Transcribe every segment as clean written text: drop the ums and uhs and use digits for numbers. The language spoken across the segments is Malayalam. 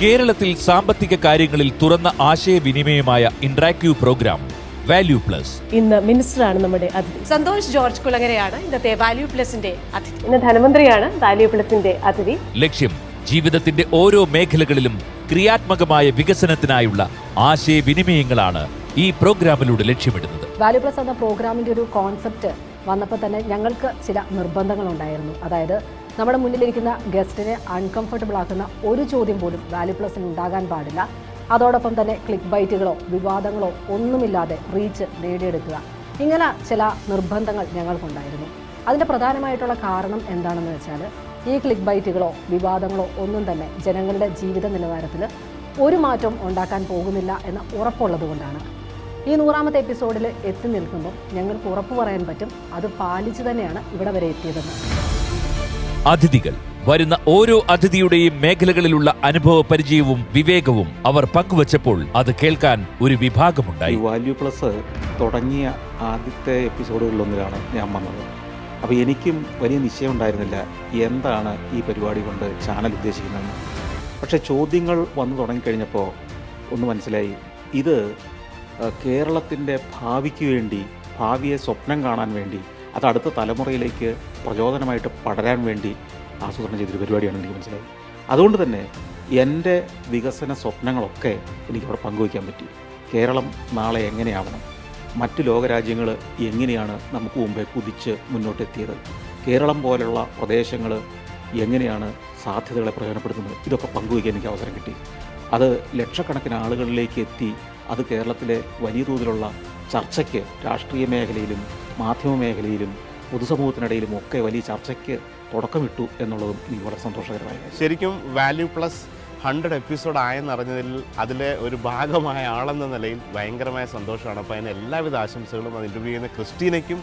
കേരളത്തിൽ സാമ്പത്തിക കാര്യങ്ങളിൽ തുറന്ന ആശയവിനിമയമായ ഇന്ററാക്റ്റീവ് പ്രോഗ്രാം വാല്യൂ പ്ലസ്. ഇന്ന് മിനിസ്റ്ററാണ് നമ്മുടെ അതിഥി. സന്തോഷ് ജോർജ് കുളങ്ങരയാണ് ഇന്നത്തെ വാല്യൂ പ്ലസിന്റെ അതിഥി. ഇന്ന് ധനമന്ത്രിയാണ് വാല്യൂ പ്ലസിന്റെ അതിഥി. ലക്ഷ്യം ജീവിതത്തിന്റെ ഓരോ മേഖലകളിലും ക്രിയാത്മകമായ വികസനത്തിനായുള്ള ആശയവിനിമയങ്ങളാണ് ഈ പ്രോഗ്രാമിലൂടെ ലക്ഷ്യമിടുന്നത്. വാല്യൂ പ്ലസ് എന്ന പ്രോഗ്രാമിൻ്റെ ഒരു കോൺസെപ്റ്റ് വന്നപ്പോൾ തന്നെ ഞങ്ങൾക്ക് ചില നിർബന്ധങ്ങളുണ്ടായിരുന്നു. അതായത് നമ്മുടെ മുന്നിലിരിക്കുന്ന ഗസ്റ്റിനെ അൺകംഫർട്ടബിൾ ആക്കുന്ന ഒരു ചോദ്യം പോലും വാല്യൂ പ്ലസിന് ഉണ്ടാകാൻ പാടില്ല. അതോടൊപ്പം തന്നെ ക്ലിക്ക് ബൈറ്റുകളോ വിവാദങ്ങളോ ഒന്നുമില്ലാതെ റീച്ച് നേടിയെടുക്കുക. ഇങ്ങനെ ചില നിർബന്ധങ്ങൾ ഞങ്ങൾക്കുണ്ടായിരുന്നു. അതിൻ്റെ പ്രധാനമായിട്ടുള്ള കാരണം എന്താണെന്ന് വെച്ചാൽ ഈ ക്ലിക്ക് ബൈറ്റുകളോ വിവാദങ്ങളോ ഒന്നും തന്നെ ജനങ്ങളുടെ ജീവിത നിലവാരത്തിൽ ഒരു മാറ്റവും ഉണ്ടാക്കാൻ പോകുന്നില്ല എന്ന് ഉറപ്പുള്ളത് കൊണ്ടാണ്. ഈ 100ാമത്തെ എപ്പിസോഡിൽ എത്തി നിൽക്കുമ്പോൾ ഞങ്ങൾക്ക് ഉറപ്പ് പറയാൻ പറ്റും അത് പാലിച്ചു തന്നെയാണ് ഇവിടെ വരെ എത്തിയതെന്ന്. അതിഥികൾ വരുന്ന ഓരോ അതിഥിയുടെയും മേഖലകളിലുള്ള അനുഭവ പരിചയവും വിവേകവും അവർ പങ്കുവച്ചപ്പോൾ അത് കേൾക്കാൻ ഒരു വിഭാഗമുണ്ടായി. വാല്യൂ പ്ലസ് തുടങ്ങിയ ആദ്യത്തെ എപ്പിസോഡുകളിലൊന്നിലാണ് ഞാൻ വന്നത്. അപ്പോൾ എനിക്കും വലിയ നിശ്ചയം ഉണ്ടായിരുന്നില്ല എന്താണ് ഈ പരിപാടി കൊണ്ട് ചാനൽ ഉദ്ദേശിക്കുന്നതെന്ന്. പക്ഷേ ചോദ്യങ്ങൾ വന്നു തുടങ്ങിക്കഴിഞ്ഞപ്പോൾ ഒന്ന് മനസ്സിലായി, ഇത് കേരളത്തിൻ്റെ ഭാവിക്ക് വേണ്ടി, ഭാവിയെ സ്വപ്നം കാണാൻ വേണ്ടി, അത് അടുത്ത തലമുറയിലേക്ക് പ്രചോദനമായിട്ട് പടരാൻ വേണ്ടി ആസൂത്രണം ചെയ്തൊരു പരിപാടിയാണ് എനിക്ക് മനസ്സിലായി. അതുകൊണ്ട് തന്നെ എൻ്റെ വികസന സ്വപ്നങ്ങളൊക്കെ എനിക്കവിടെ പങ്കുവയ്ക്കാൻ പറ്റി. കേരളം നാളെ എങ്ങനെയാവണം, മറ്റ് ലോകരാജ്യങ്ങൾ എങ്ങനെയാണ് നമുക്ക് മുമ്പേ കുതിച്ച് മുന്നോട്ടെത്തിയത്, കേരളം പോലുള്ള പ്രദേശങ്ങൾ എങ്ങനെയാണ് സാധ്യതകളെ പ്രയോജനപ്പെടുത്തുന്നത്, ഇതൊക്കെ പങ്കുവയ്ക്കാൻ എനിക്ക് അവസരം കിട്ടി. അത് ലക്ഷക്കണക്കിന് ആളുകളിലേക്ക് എത്തി. അത് കേരളത്തിലെ വലിയ തോതിലുള്ള ചർച്ചയ്ക്ക്, രാഷ്ട്രീയ മേഖലയിലും മാധ്യമ മേഖലയിലും പൊതുസമൂഹത്തിനിടയിലും ഒക്കെ വലിയ ചർച്ചയ്ക്ക് തുടക്കമിട്ടു എന്നുള്ളതും എനിക്ക് വളരെ സന്തോഷകരമായ കാര്യം. ശരിക്കും വാല്യൂ പ്ലസ് 100 എപ്പിസോഡ് ആയെന്നറിഞ്ഞതിൽ അതിലെ ഒരു ഭാഗമായ ആളെന്ന നിലയിൽ ഭയങ്കരമായ സന്തോഷമാണ്. അപ്പോൾ അതിന് എല്ലാവിധ ആശംസകളും. അത് ഇൻ്റർവ്യൂ ചെയ്യുന്ന ക്രിസ്റ്റീനയ്ക്കും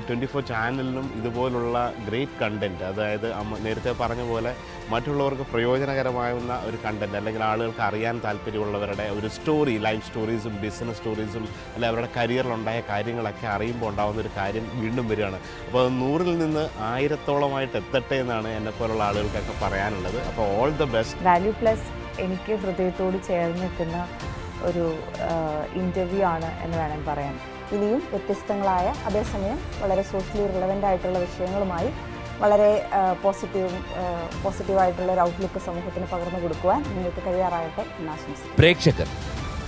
24 ചാനലിനും ഇതുപോലുള്ള ഗ്രേറ്റ് കണ്ടൻറ്റ്, അതായത് നേരത്തെ പറഞ്ഞ പോലെ മറ്റുള്ളവർക്ക് പ്രയോജനകരമാകുന്ന ഒരു കണ്ടൻറ്റ്, അല്ലെങ്കിൽ ആളുകൾക്ക് അറിയാൻ താല്പര്യമുള്ളവരുടെ ഒരു സ്റ്റോറി, ലൈഫ് സ്റ്റോറീസും ബിസിനസ് സ്റ്റോറീസും അല്ലെങ്കിൽ അവരുടെ കരിയറിലുണ്ടായ കാര്യങ്ങളൊക്കെ അറിയുമ്പോൾ ഉണ്ടാകുന്ന ഒരു കാര്യം വീണ്ടും വരികയാണ്. അപ്പോൾ 100ൽ നിന്ന് 1000-ഓളമായിട്ട് എത്തട്ടെ എന്നാണ് എന്നെപ്പോലുള്ള ആളുകൾക്കൊക്കെ പറയാനുള്ളത്. അപ്പോൾ all the best. Value plus എനിക്ക് ഹൃദയത്തോട് ചേർന്ന് നിൽക്കുന്ന ഒരു ഇൻ്റർവ്യൂ ആണ് എന്ന് വേണം പറയാൻ. ഇനിയും വ്യത്യസ്തങ്ങളായ, അതേസമയം വളരെ സോഷ്യലി റിലവൻ്റ് ആയിട്ടുള്ള വിഷയങ്ങളുമായി വളരെ പോസിറ്റീവായിട്ടുള്ള ഒരു ഔട്ട്ലുക്ക് സമൂഹത്തിന് പകർന്നു കൊടുക്കുവാൻ നിങ്ങൾക്ക് കഴിയാറാകട്ടെ എന്ന് ആശംസിക്കുന്നു. പ്രേക്ഷകർ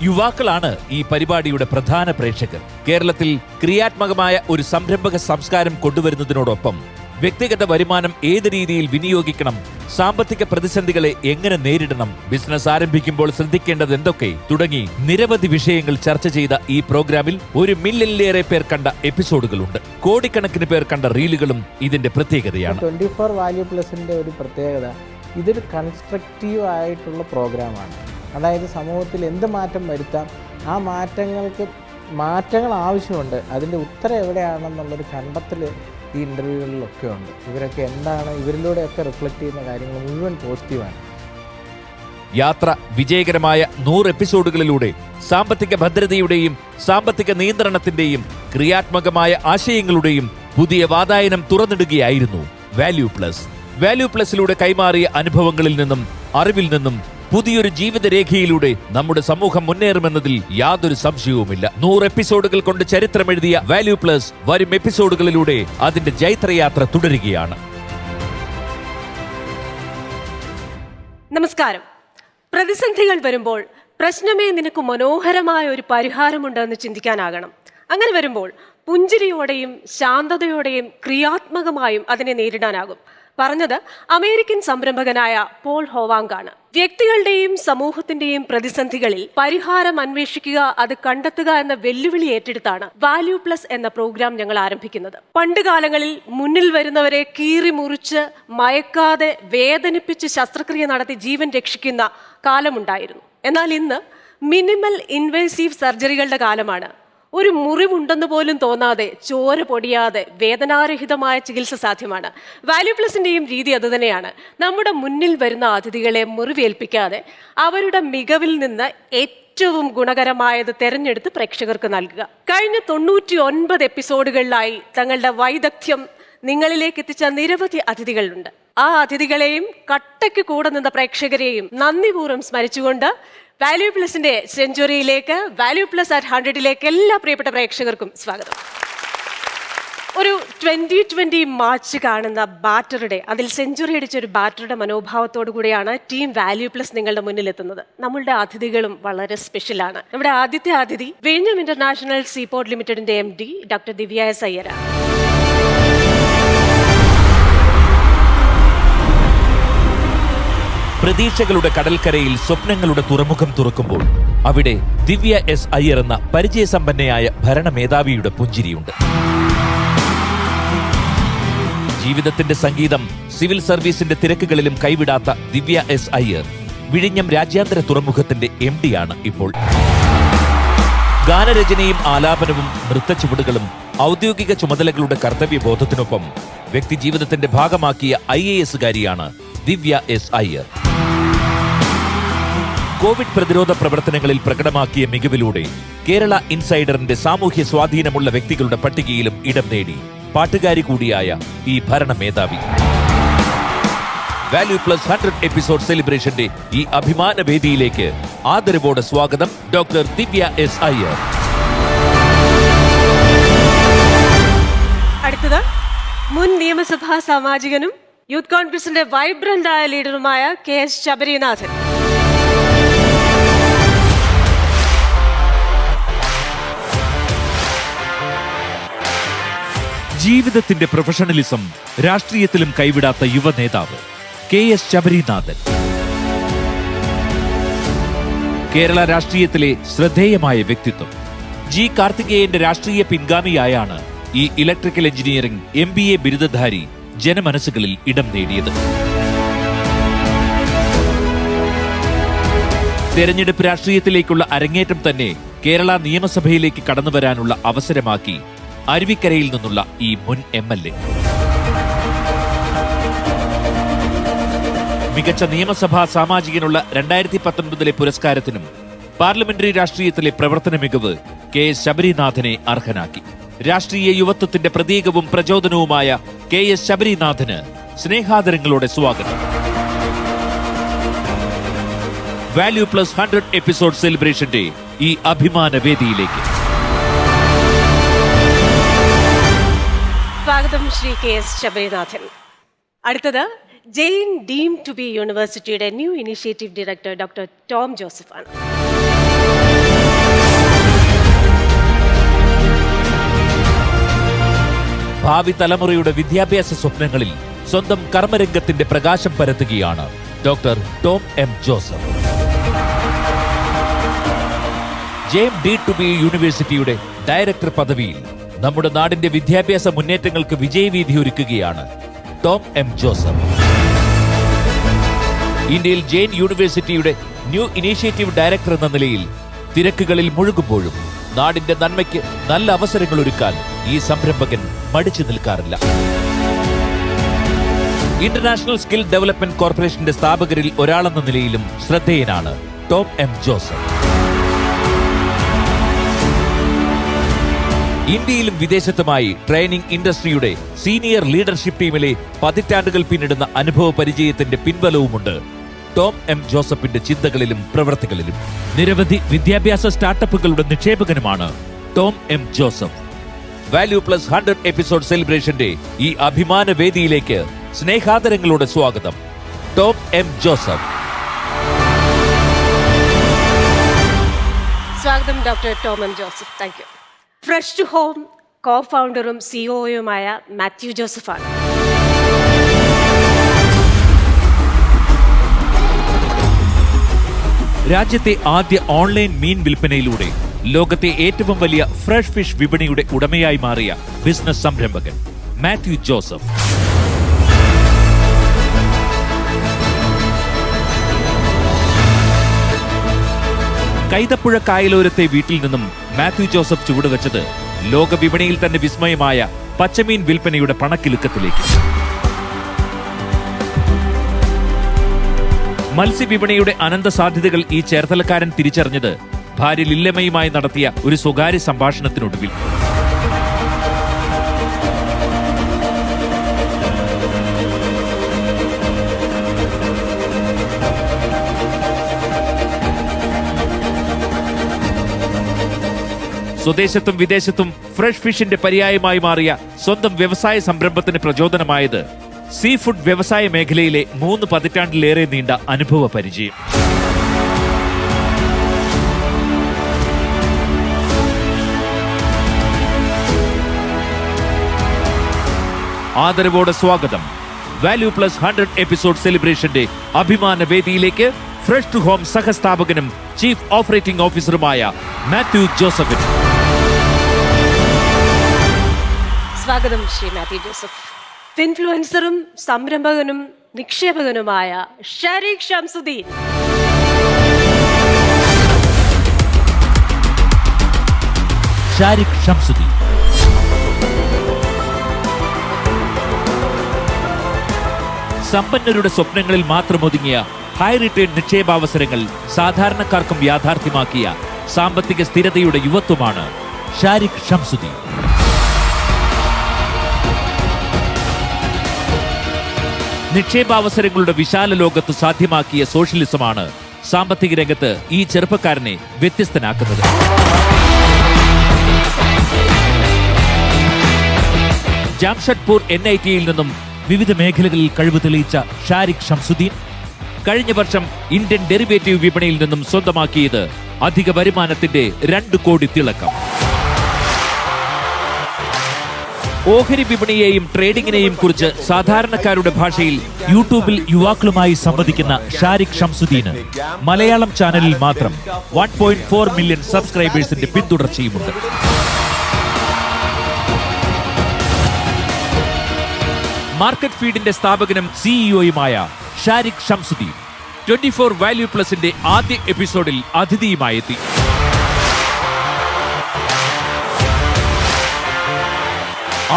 യുവാക്കളാണ് ഈ പരിപാടിയുടെ പ്രധാന പ്രേക്ഷകർ. കേരളത്തിൽ ക്രിയാത്മകമായ ഒരു സംരംഭക സംസ്കാരം കൊണ്ടുവരുന്നതിനോടൊപ്പം വ്യക്തിഗത വരുമാനം ഏത് രീതിയിൽ വിനിയോഗിക്കണം, സാമ്പത്തിക പ്രതിസന്ധികളെ എങ്ങനെ നേരിടണം, ബിസിനസ് ആരംഭിക്കുമ്പോൾ ശ്രദ്ധിക്കേണ്ടത് എന്തൊക്കെ തുടങ്ങി നിരവധി വിഷയങ്ങൾ ചർച്ച ചെയ്ത ഈ പ്രോഗ്രാമിൽ 1 മില്യണിലേറെ പേർ കണ്ട എപ്പിസോഡുകളുണ്ട്. കോടിക്കണക്കിന് പേർ കണ്ട റീലുകളും ഇതിന്റെ പ്രത്യേകതയാണ്. 24 വാല്യൂ പ്ലസിന്റെ ഒരു പ്രത്യേകത, ഇതൊരു കൺസ്ട്രക്റ്റീവ് ആയിട്ടുള്ള പ്രോഗ്രാമാണ്. അതായത് സമൂഹത്തിൽ എന്ത് മാറ്റം വരുത്താം, ആ മാറ്റങ്ങൾ ആവശ്യമുണ്ട്. അതിൻ്റെ ഉത്തരം എവിടെയാണെന്നുള്ളൊരു കണ്ടെത്തൽ ഈ ഇൻ്റർവ്യൂകളിലൊക്കെ ഉണ്ട്. ഇവരൊക്കെ എന്താണ്, ഇവരിലൂടെയൊക്കെ റിഫ്ലക്റ്റ് ചെയ്യുന്ന കാര്യങ്ങൾ മുഴുവൻ പോസിറ്റീവാണ്. യാത്ര വിജയകരമായ 100 എപ്പിസോഡുകളിലൂടെ സാമ്പത്തിക ഭദ്രതയുടെയും സാമ്പത്തിക നിയന്ത്രണത്തിന്റെയും ക്രിയാത്മകമായ ആശയങ്ങളുടെയും പുതിയ വാതായനം തുറന്നിടുകയായിരുന്നു വാല്യൂ പ്ലസ്. വാല്യൂ പ്ലസിലൂടെ കൈമാറിയ അനുഭവങ്ങളിൽ നിന്നും അറിവിൽ നിന്നും പുതിയൊരു ജീവിതരേഖയിലൂടെ നമ്മുടെ സമൂഹം മുന്നേറുമെന്നതിൽ യാതൊരു സംശയവുമില്ല. 100 എപ്പിസോഡുകൾ കൊണ്ട് ചരിത്രമെഴുതിയ വാല്യൂ പ്ലസ് വരും എപ്പിസോഡുകളിലൂടെ അതിന്റെ ജൈത്രയാത്ര തുടരുകയാണ്. നമസ്കാരം. പ്രതിസന്ധികൾ വരുമ്പോൾ പ്രശ്നമേ നിനക്ക് മനോഹരമായ ഒരു പരിഹാരമുണ്ടെന്ന് ചിന്തിക്കാനാകണം. അങ്ങനെ വരുമ്പോൾ പുഞ്ചിരിയോടെയും ശാന്തതയോടെയും ക്രിയാത്മകമായും അതിനെ നേരിടാനാകും. പറഞ്ഞത് അമേരിക്കൻ സംരംഭകനായ പോൾ ഹോവാങ് ആണ്. വ്യക്തികളുടെയും സമൂഹത്തിന്റെയും പ്രതിസന്ധികളിൽ പരിഹാരം അന്വേഷിക്കുക, അത് കണ്ടെത്തുക എന്ന വെല്ലുവിളി ഏറ്റെടുത്താണ് വാല്യൂ പ്ലസ് എന്ന പ്രോഗ്രാം ഞങ്ങൾ ആരംഭിക്കുന്നത്. പണ്ടുകാലങ്ങളിൽ മുന്നിൽ വരുന്നവരെ കീറി മുറിച്ച് മയക്കാതെ വേദനിപ്പിച്ച് ശസ്ത്രക്രിയ നടത്തി ജീവൻ രക്ഷിക്കുന്ന കാലമുണ്ടായിരുന്നു. എന്നാൽ ഇന്ന് മിനിമൽ ഇൻവേസീവ് സർജറികളുടെ കാലമാണ്. ഒരു മുറിവുണ്ടെന്ന് പോലും തോന്നാതെ, ചോര പൊടിയാതെ വേദനാരഹിതമായ ചികിത്സ സാധ്യമാണ്. വാല്യൂ പ്ലസിന്റെയും രീതി അതുതന്നെയാണ്. നമ്മുടെ മുന്നിൽ വരുന്ന അതിഥികളെ മുറിവേൽപ്പിക്കാതെ അവരുടെ മികവിൽ നിന്ന് ഏറ്റവും ഗുണകരമായത് തെരഞ്ഞെടുത്ത് പ്രേക്ഷകർക്ക് നൽകുക. കഴിഞ്ഞ 99 എപ്പിസോഡുകളിലായി തങ്ങളുടെ വൈദഗ്ധ്യം നിങ്ങളിലേക്ക് എത്തിച്ച നിരവധി അതിഥികളുണ്ട്. ആ അതിഥികളെയും കട്ടയ്ക്ക് കൂടെ നിന്ന പ്രേക്ഷകരെയും നന്ദിപൂർവ്വം സ്മരിച്ചുകൊണ്ട് വാല്യൂ പ്ലസിന്റെ സെഞ്ചുറിയിലേക്ക്, വാല്യൂ പ്ലസ് അറ്റ് 100ലേക്ക് എല്ലാ പ്രിയപ്പെട്ട പ്രേക്ഷകർക്കും സ്വാഗതം. ഒരു 2020 മാച്ച് കാണുന്ന ബാറ്ററുടെ, അതിൽ സെഞ്ചുറി അടിച്ച ഒരു ബാറ്ററുടെ മനോഭാവത്തോടു കൂടിയാണ് ടീം വാല്യൂ പ്ലസ് നിങ്ങളുടെ മുന്നിലെത്തുന്നത്. നമ്മളുടെ അതിഥികളും വളരെ സ്പെഷ്യലാണ്. നമ്മുടെ ആദ്യത്തെ അതിഥി വിഴിഞ്ഞം ഇന്റർനാഷണൽ സീപോർട്ട് ലിമിറ്റഡിന്റെ MD ഡോക്ടർ ദിവ്യ എസ് അയ്യരാണ്. പ്രതീക്ഷകളുടെ കടൽക്കരയിൽ സ്വപ്നങ്ങളുടെ തുറമുഖം തുറക്കുമ്പോൾ അവിടെ ദിവ്യ എസ് അയ്യർ എന്ന പരിചയസമ്പന്നയായ ഭരണമേധാവിയുടെ പുഞ്ചിരിയുണ്ട്. ജീവിതത്തിന്റെ സംഗീതം സിവിൽ സർവീസിന്റെ തിരക്കുകളിലും കൈവിടാത്ത ദിവ്യ എസ് അയ്യർ വിഴിഞ്ഞം രാജ്യാന്തര തുറമുഖത്തിന്റെ MD ആണ് ഇപ്പോൾ. ഗാനരചനയും ആലാപനവും നൃത്തച്ചുവടുകളും ഔദ്യോഗിക ചുമതലകളുടെ കർത്തവ്യബോധത്തിനൊപ്പം വ്യക്തിജീവിതത്തിന്റെ ഭാഗമാക്കിയ IAS-കാരിയാണ് ദിവ്യ എസ് അയ്യർ. കോവിഡ് പ്രതിരോധ പ്രവർത്തനങ്ങളിൽ പ്രകടമാക്കിയ മികവിലൂടെ കേരള ഇൻസൈഡറിന്റെ സാമൂഹ്യ സ്വാധീനമുള്ള വ്യക്തികളുടെ പട്ടികയിലും ഇടം നേടി പാട്ടുകാരി കൂടിയായ ഈ ഭരണമേധാവി വാല്യൂ പ്ലസ് 100 എപ്പിസോഡ് സെലിബ്രേഷന്റെ ഈ അഭിമാന വേദിയിലേക്ക് ആദരവോടെ സ്വാഗതം ഡോക്ടർ ദിവ്യ എസ് അയ്യർ. അടുത്തത് മുൻ നിയമസഭാ സാമാജികനും യൂത്ത് കോൺഗ്രസിന്റെ വൈബ്രന്റ് ആയ ലീഡറുമായ KS ശബരിനാഥൻ. ജീവിതത്തിന്റെ പ്രൊഫഷണലിസം രാഷ്ട്രീയത്തിലും കൈവിടാത്ത യുവ നേതാവ് KS ശബരിനാഥൻ. കേരള രാഷ്ട്രീയത്തിലെ ശ്രദ്ധേയമായ വ്യക്തിത്വം. G കാർത്തികേയന്റെ രാഷ്ട്രീയ പിൻഗാമിയായാണ് ഈ ഇലക്ട്രിക്കൽ എഞ്ചിനീയറിംഗ് MBA ബിരുദധാരി ജനമനസ്സുകളിൽ ഇടം നേടിയത്. തെരഞ്ഞെടുപ്പ് രാഷ്ട്രീയത്തിലേക്കുള്ള അരങ്ങേറ്റം തന്നെ കേരള നിയമസഭയിലേക്ക് കടന്നുവരാനുള്ള അവസരമാക്കി അരുവിക്കരയിൽ നിന്നുള്ള ഈ മുൻ MLA. മികച്ച നിയമസഭാ സാമാജികനുള്ള 2019 പുരസ്കാരത്തിനും പാർലമെന്ററി രാഷ്ട്രീയത്തിലെ പ്രവർത്തന മികവ് KS ശബരിനാഥനെ അർഹനാക്കി. രാഷ്ട്രീയ യുവത്വത്തിന്റെ പ്രതീകവും പ്രചോദനവുമായ KS ശബരിനാഥന് സ്നേഹാദരങ്ങളോടെ സ്വാഗതം. വാല്യൂ പ്ലസ് 100 എപ്പിസോഡ് സെലിബ്രേഷന്റെ ഈ അഭിമാന വേദിയിലേക്ക് സ്വാഗതം ശ്രീ KS ശബരിനാഥൻ. അടുത്തത് ജെയിൻ ഡീം ടു ബി യൂണിവേഴ്സിറ്റിയുടെ new initiative director doctor Tom Joseph ആണ്. ഭാവി തലമുറയുടെ വിദ്യാഭ്യാസ സ്വപ്നങ്ങളിൽ സ്വന്തം കർമ്മരംഗത്തിന്റെ പ്രകാശം പരത്തുകയാണ് doctor Tom M Joseph. JMD2B യൂണിവേഴ്സിറ്റിയുടെ ഡയറക്ടർ പദവിയിൽ നമ്മുടെ നാടിന്റെ വിദ്യാഭ്യാസ മുന്നേറ്റങ്ങൾക്ക് വിജയവീഥി ഒരുക്കുകയാണ് ടോം M ജോസഫ്. ഇന്ത്യയിൽ ജെയിൻ യൂണിവേഴ്സിറ്റിയുടെ ന്യൂ ഇനീഷ്യേറ്റീവ് ഡയറക്ടർ എന്ന നിലയിൽ തിരക്കുകളിൽ മുഴുകുമ്പോഴും നാടിന്റെ നന്മയ്ക്ക് നല്ല അവസരങ്ങൾ ഒരുക്കാൻ ഈ സംരംഭകൻ മടിച്ചു നിൽക്കാറില്ല. ഇന്റർനാഷണൽ സ്കിൽ ഡെവലപ്മെന്റ് കോർപ്പറേഷന്റെ സ്ഥാപകരിൽ ഒരാളെന്ന നിലയിലും ശ്രദ്ധേയനാണ് ടോം M ജോസഫ്. ഇന്ത്യയിലും വിദേശത്തുമായി ട്രെയിനിംഗ് ഇൻഡസ്ട്രിയുടെ സീനിയർ ലീഡർഷിപ്പ് ടീമിലെ പതിറ്റാണ്ടുകൾ പിന്നിടുന്ന അനുഭവ പരിചയത്തിന്റെ പിൻബലവുമുണ്ട് ടോം M ജോസഫിന്റെ ചിന്തകളിലും പ്രവർത്തികളിലും. നിരവധി വിദ്യാഭ്യാസ സ്റ്റാർട്ടപ്പുകളുടെ നിക്ഷേപകനുമാണ് Tom M Joseph. Value plus 100 episode സെലിബ്രേഷന്റെ ഈ അഭിമാന വേദിയിലേക്ക് സ്നേഹാദരങ്ങളോടെ സ്വാഗതം ടോം M ജോസഫ്. സ്വാഗതം doctor Tom M Joseph. Thank you. Fresh to home co ഫൗണ്ടറും COOയുമായ മാത്യു ജോസഫാണ്. രാജ്യത്തെ ആദ്യ ഓൺലൈൻ മീൻ വിൽപ്പനയിലൂടെ ലോകത്തെ ഏറ്റവും വലിയ ഫ്രഷ് ഫിഷ് വിപണിയുടെ ഉടമയായി മാറിയ ബിസിനസ് സംരംഭകൻ മാത്യു ജോസഫ്. കൈതപ്പുഴ കായലോരത്തെ വീട്ടിൽ നിന്നും മാത്യു ജോസഫ് ചുവടുവെച്ചത് ലോക വിപണിയിൽ തന്നെ വിസ്മയമായ പച്ചമീൻ വിൽപ്പനയുടെ പണക്കിലുക്കത്തിലേക്ക്. മത്സ്യവിപണിയുടെ അനന്ത സാധ്യതകൾ ഈ ചേർത്തലക്കാരൻ തിരിച്ചറിഞ്ഞത് ഭാര്യ ലില്ലമ്മയുമായി നടത്തിയ ഒരു സ്വകാര്യ സംഭാഷണത്തിനൊടുവിൽ. സ്വദേശത്തും വിദേശത്തും ഫ്രഷ് ഫിഷിന്റെ പര്യായമായി മാറിയ സ്വന്തം വ്യവസായ സംരംഭത്തിന് പ്രചോദനമായത് സീ ഫുഡ് വ്യവസായ മേഖലയിലെ 3 പതിറ്റാണ്ടിലേറെ നീണ്ട അനുഭവ പരിചയം. ആദരവോടെ സ്വാഗതം വാല്യൂ പ്ലസ് 100 എപ്പിസോഡ് സെലിബ്രേഷന്റെ അഭിമാന വേദിയിലേക്ക് ഫ്രഷ് ടു ഹോം സഹസ്ഥാപകനും ചീഫ് ഓപ്പറേറ്റിംഗ് ഓഫീസറുമായ മാത്യു ജോസഫിന് സ്വാഗതം ശ്രീ മാത്യു ജോസഫ്. ഇൻഫ്ലുവൻസറും സംരംഭകനും നിക്ഷേപകനുമായ ഷാരിഖ് ഷംസുദ്ദീൻ. ഷാരിഖ് ഷംസുദ്ദീൻ സമ്പന്നരുടെ സ്വപ്നങ്ങളിൽ മാത്രം ഒതുങ്ങിയ ഹൈ റിട്ടേൺ നിക്ഷേപാവസരങ്ങൾ സാധാരണക്കാർക്കും യാഥാർത്ഥ്യമാക്കിയ സാമ്പത്തിക സ്ഥിരതയുടെ യുവത്വമാണ് ഷാരിഖ് ഷംസുദ്ദീൻ. നിക്ഷേപാവസരങ്ങളുടെ വിശാല ലോകത്ത് സാധ്യമാക്കിയ സോഷ്യലിസമാണ് സാമ്പത്തിക രംഗത്ത് ഈ ചെറുപ്പക്കാരനെ വ്യത്യസ്തനാക്കുന്നത്. ജാംഷഡ്പൂർ NITയിൽ നിന്നും വിവിധ മേഖലകളിൽ കഴിവ് തെളിയിച്ച ഷാരിഖ് ഷംസുദ്ദീൻ കഴിഞ്ഞ വർഷം ഇന്ത്യൻ ഡെറിവേറ്റീവ് വിപണിയിൽ നിന്നും സ്വന്തമാക്കിയത് അധിക വരുമാനത്തിന്റെ 2 കോടി തിളക്കം. ഓഹരി വിപണിയെയും ട്രേഡിംഗിനെയും കുറിച്ച് സാധാരണക്കാരുടെ ഭാഷയിൽ യൂട്യൂബിൽ യുവാക്കളുമായി സംവദിക്കുന്ന ഷാരിഖ് ഷംസുദ്ദീന് മലയാളം ചാനലിൽ മാത്രം 1.4 മില്യൺ സബ്സ്ക്രൈബേഴ്സിന്റെ പിന്തുടർച്ചയുമുണ്ട്. മാർക്കറ്റ് ഫീഡിന്റെ സ്ഥാപകനും സിഇഒയുമായ ഷാരിഖ് ഷംസുദ്ദീൻ 24 വാല്യൂ പ്ലസിന്റെ ആദ്യ എപ്പിസോഡിൽ അതിഥിയുമായെത്തി.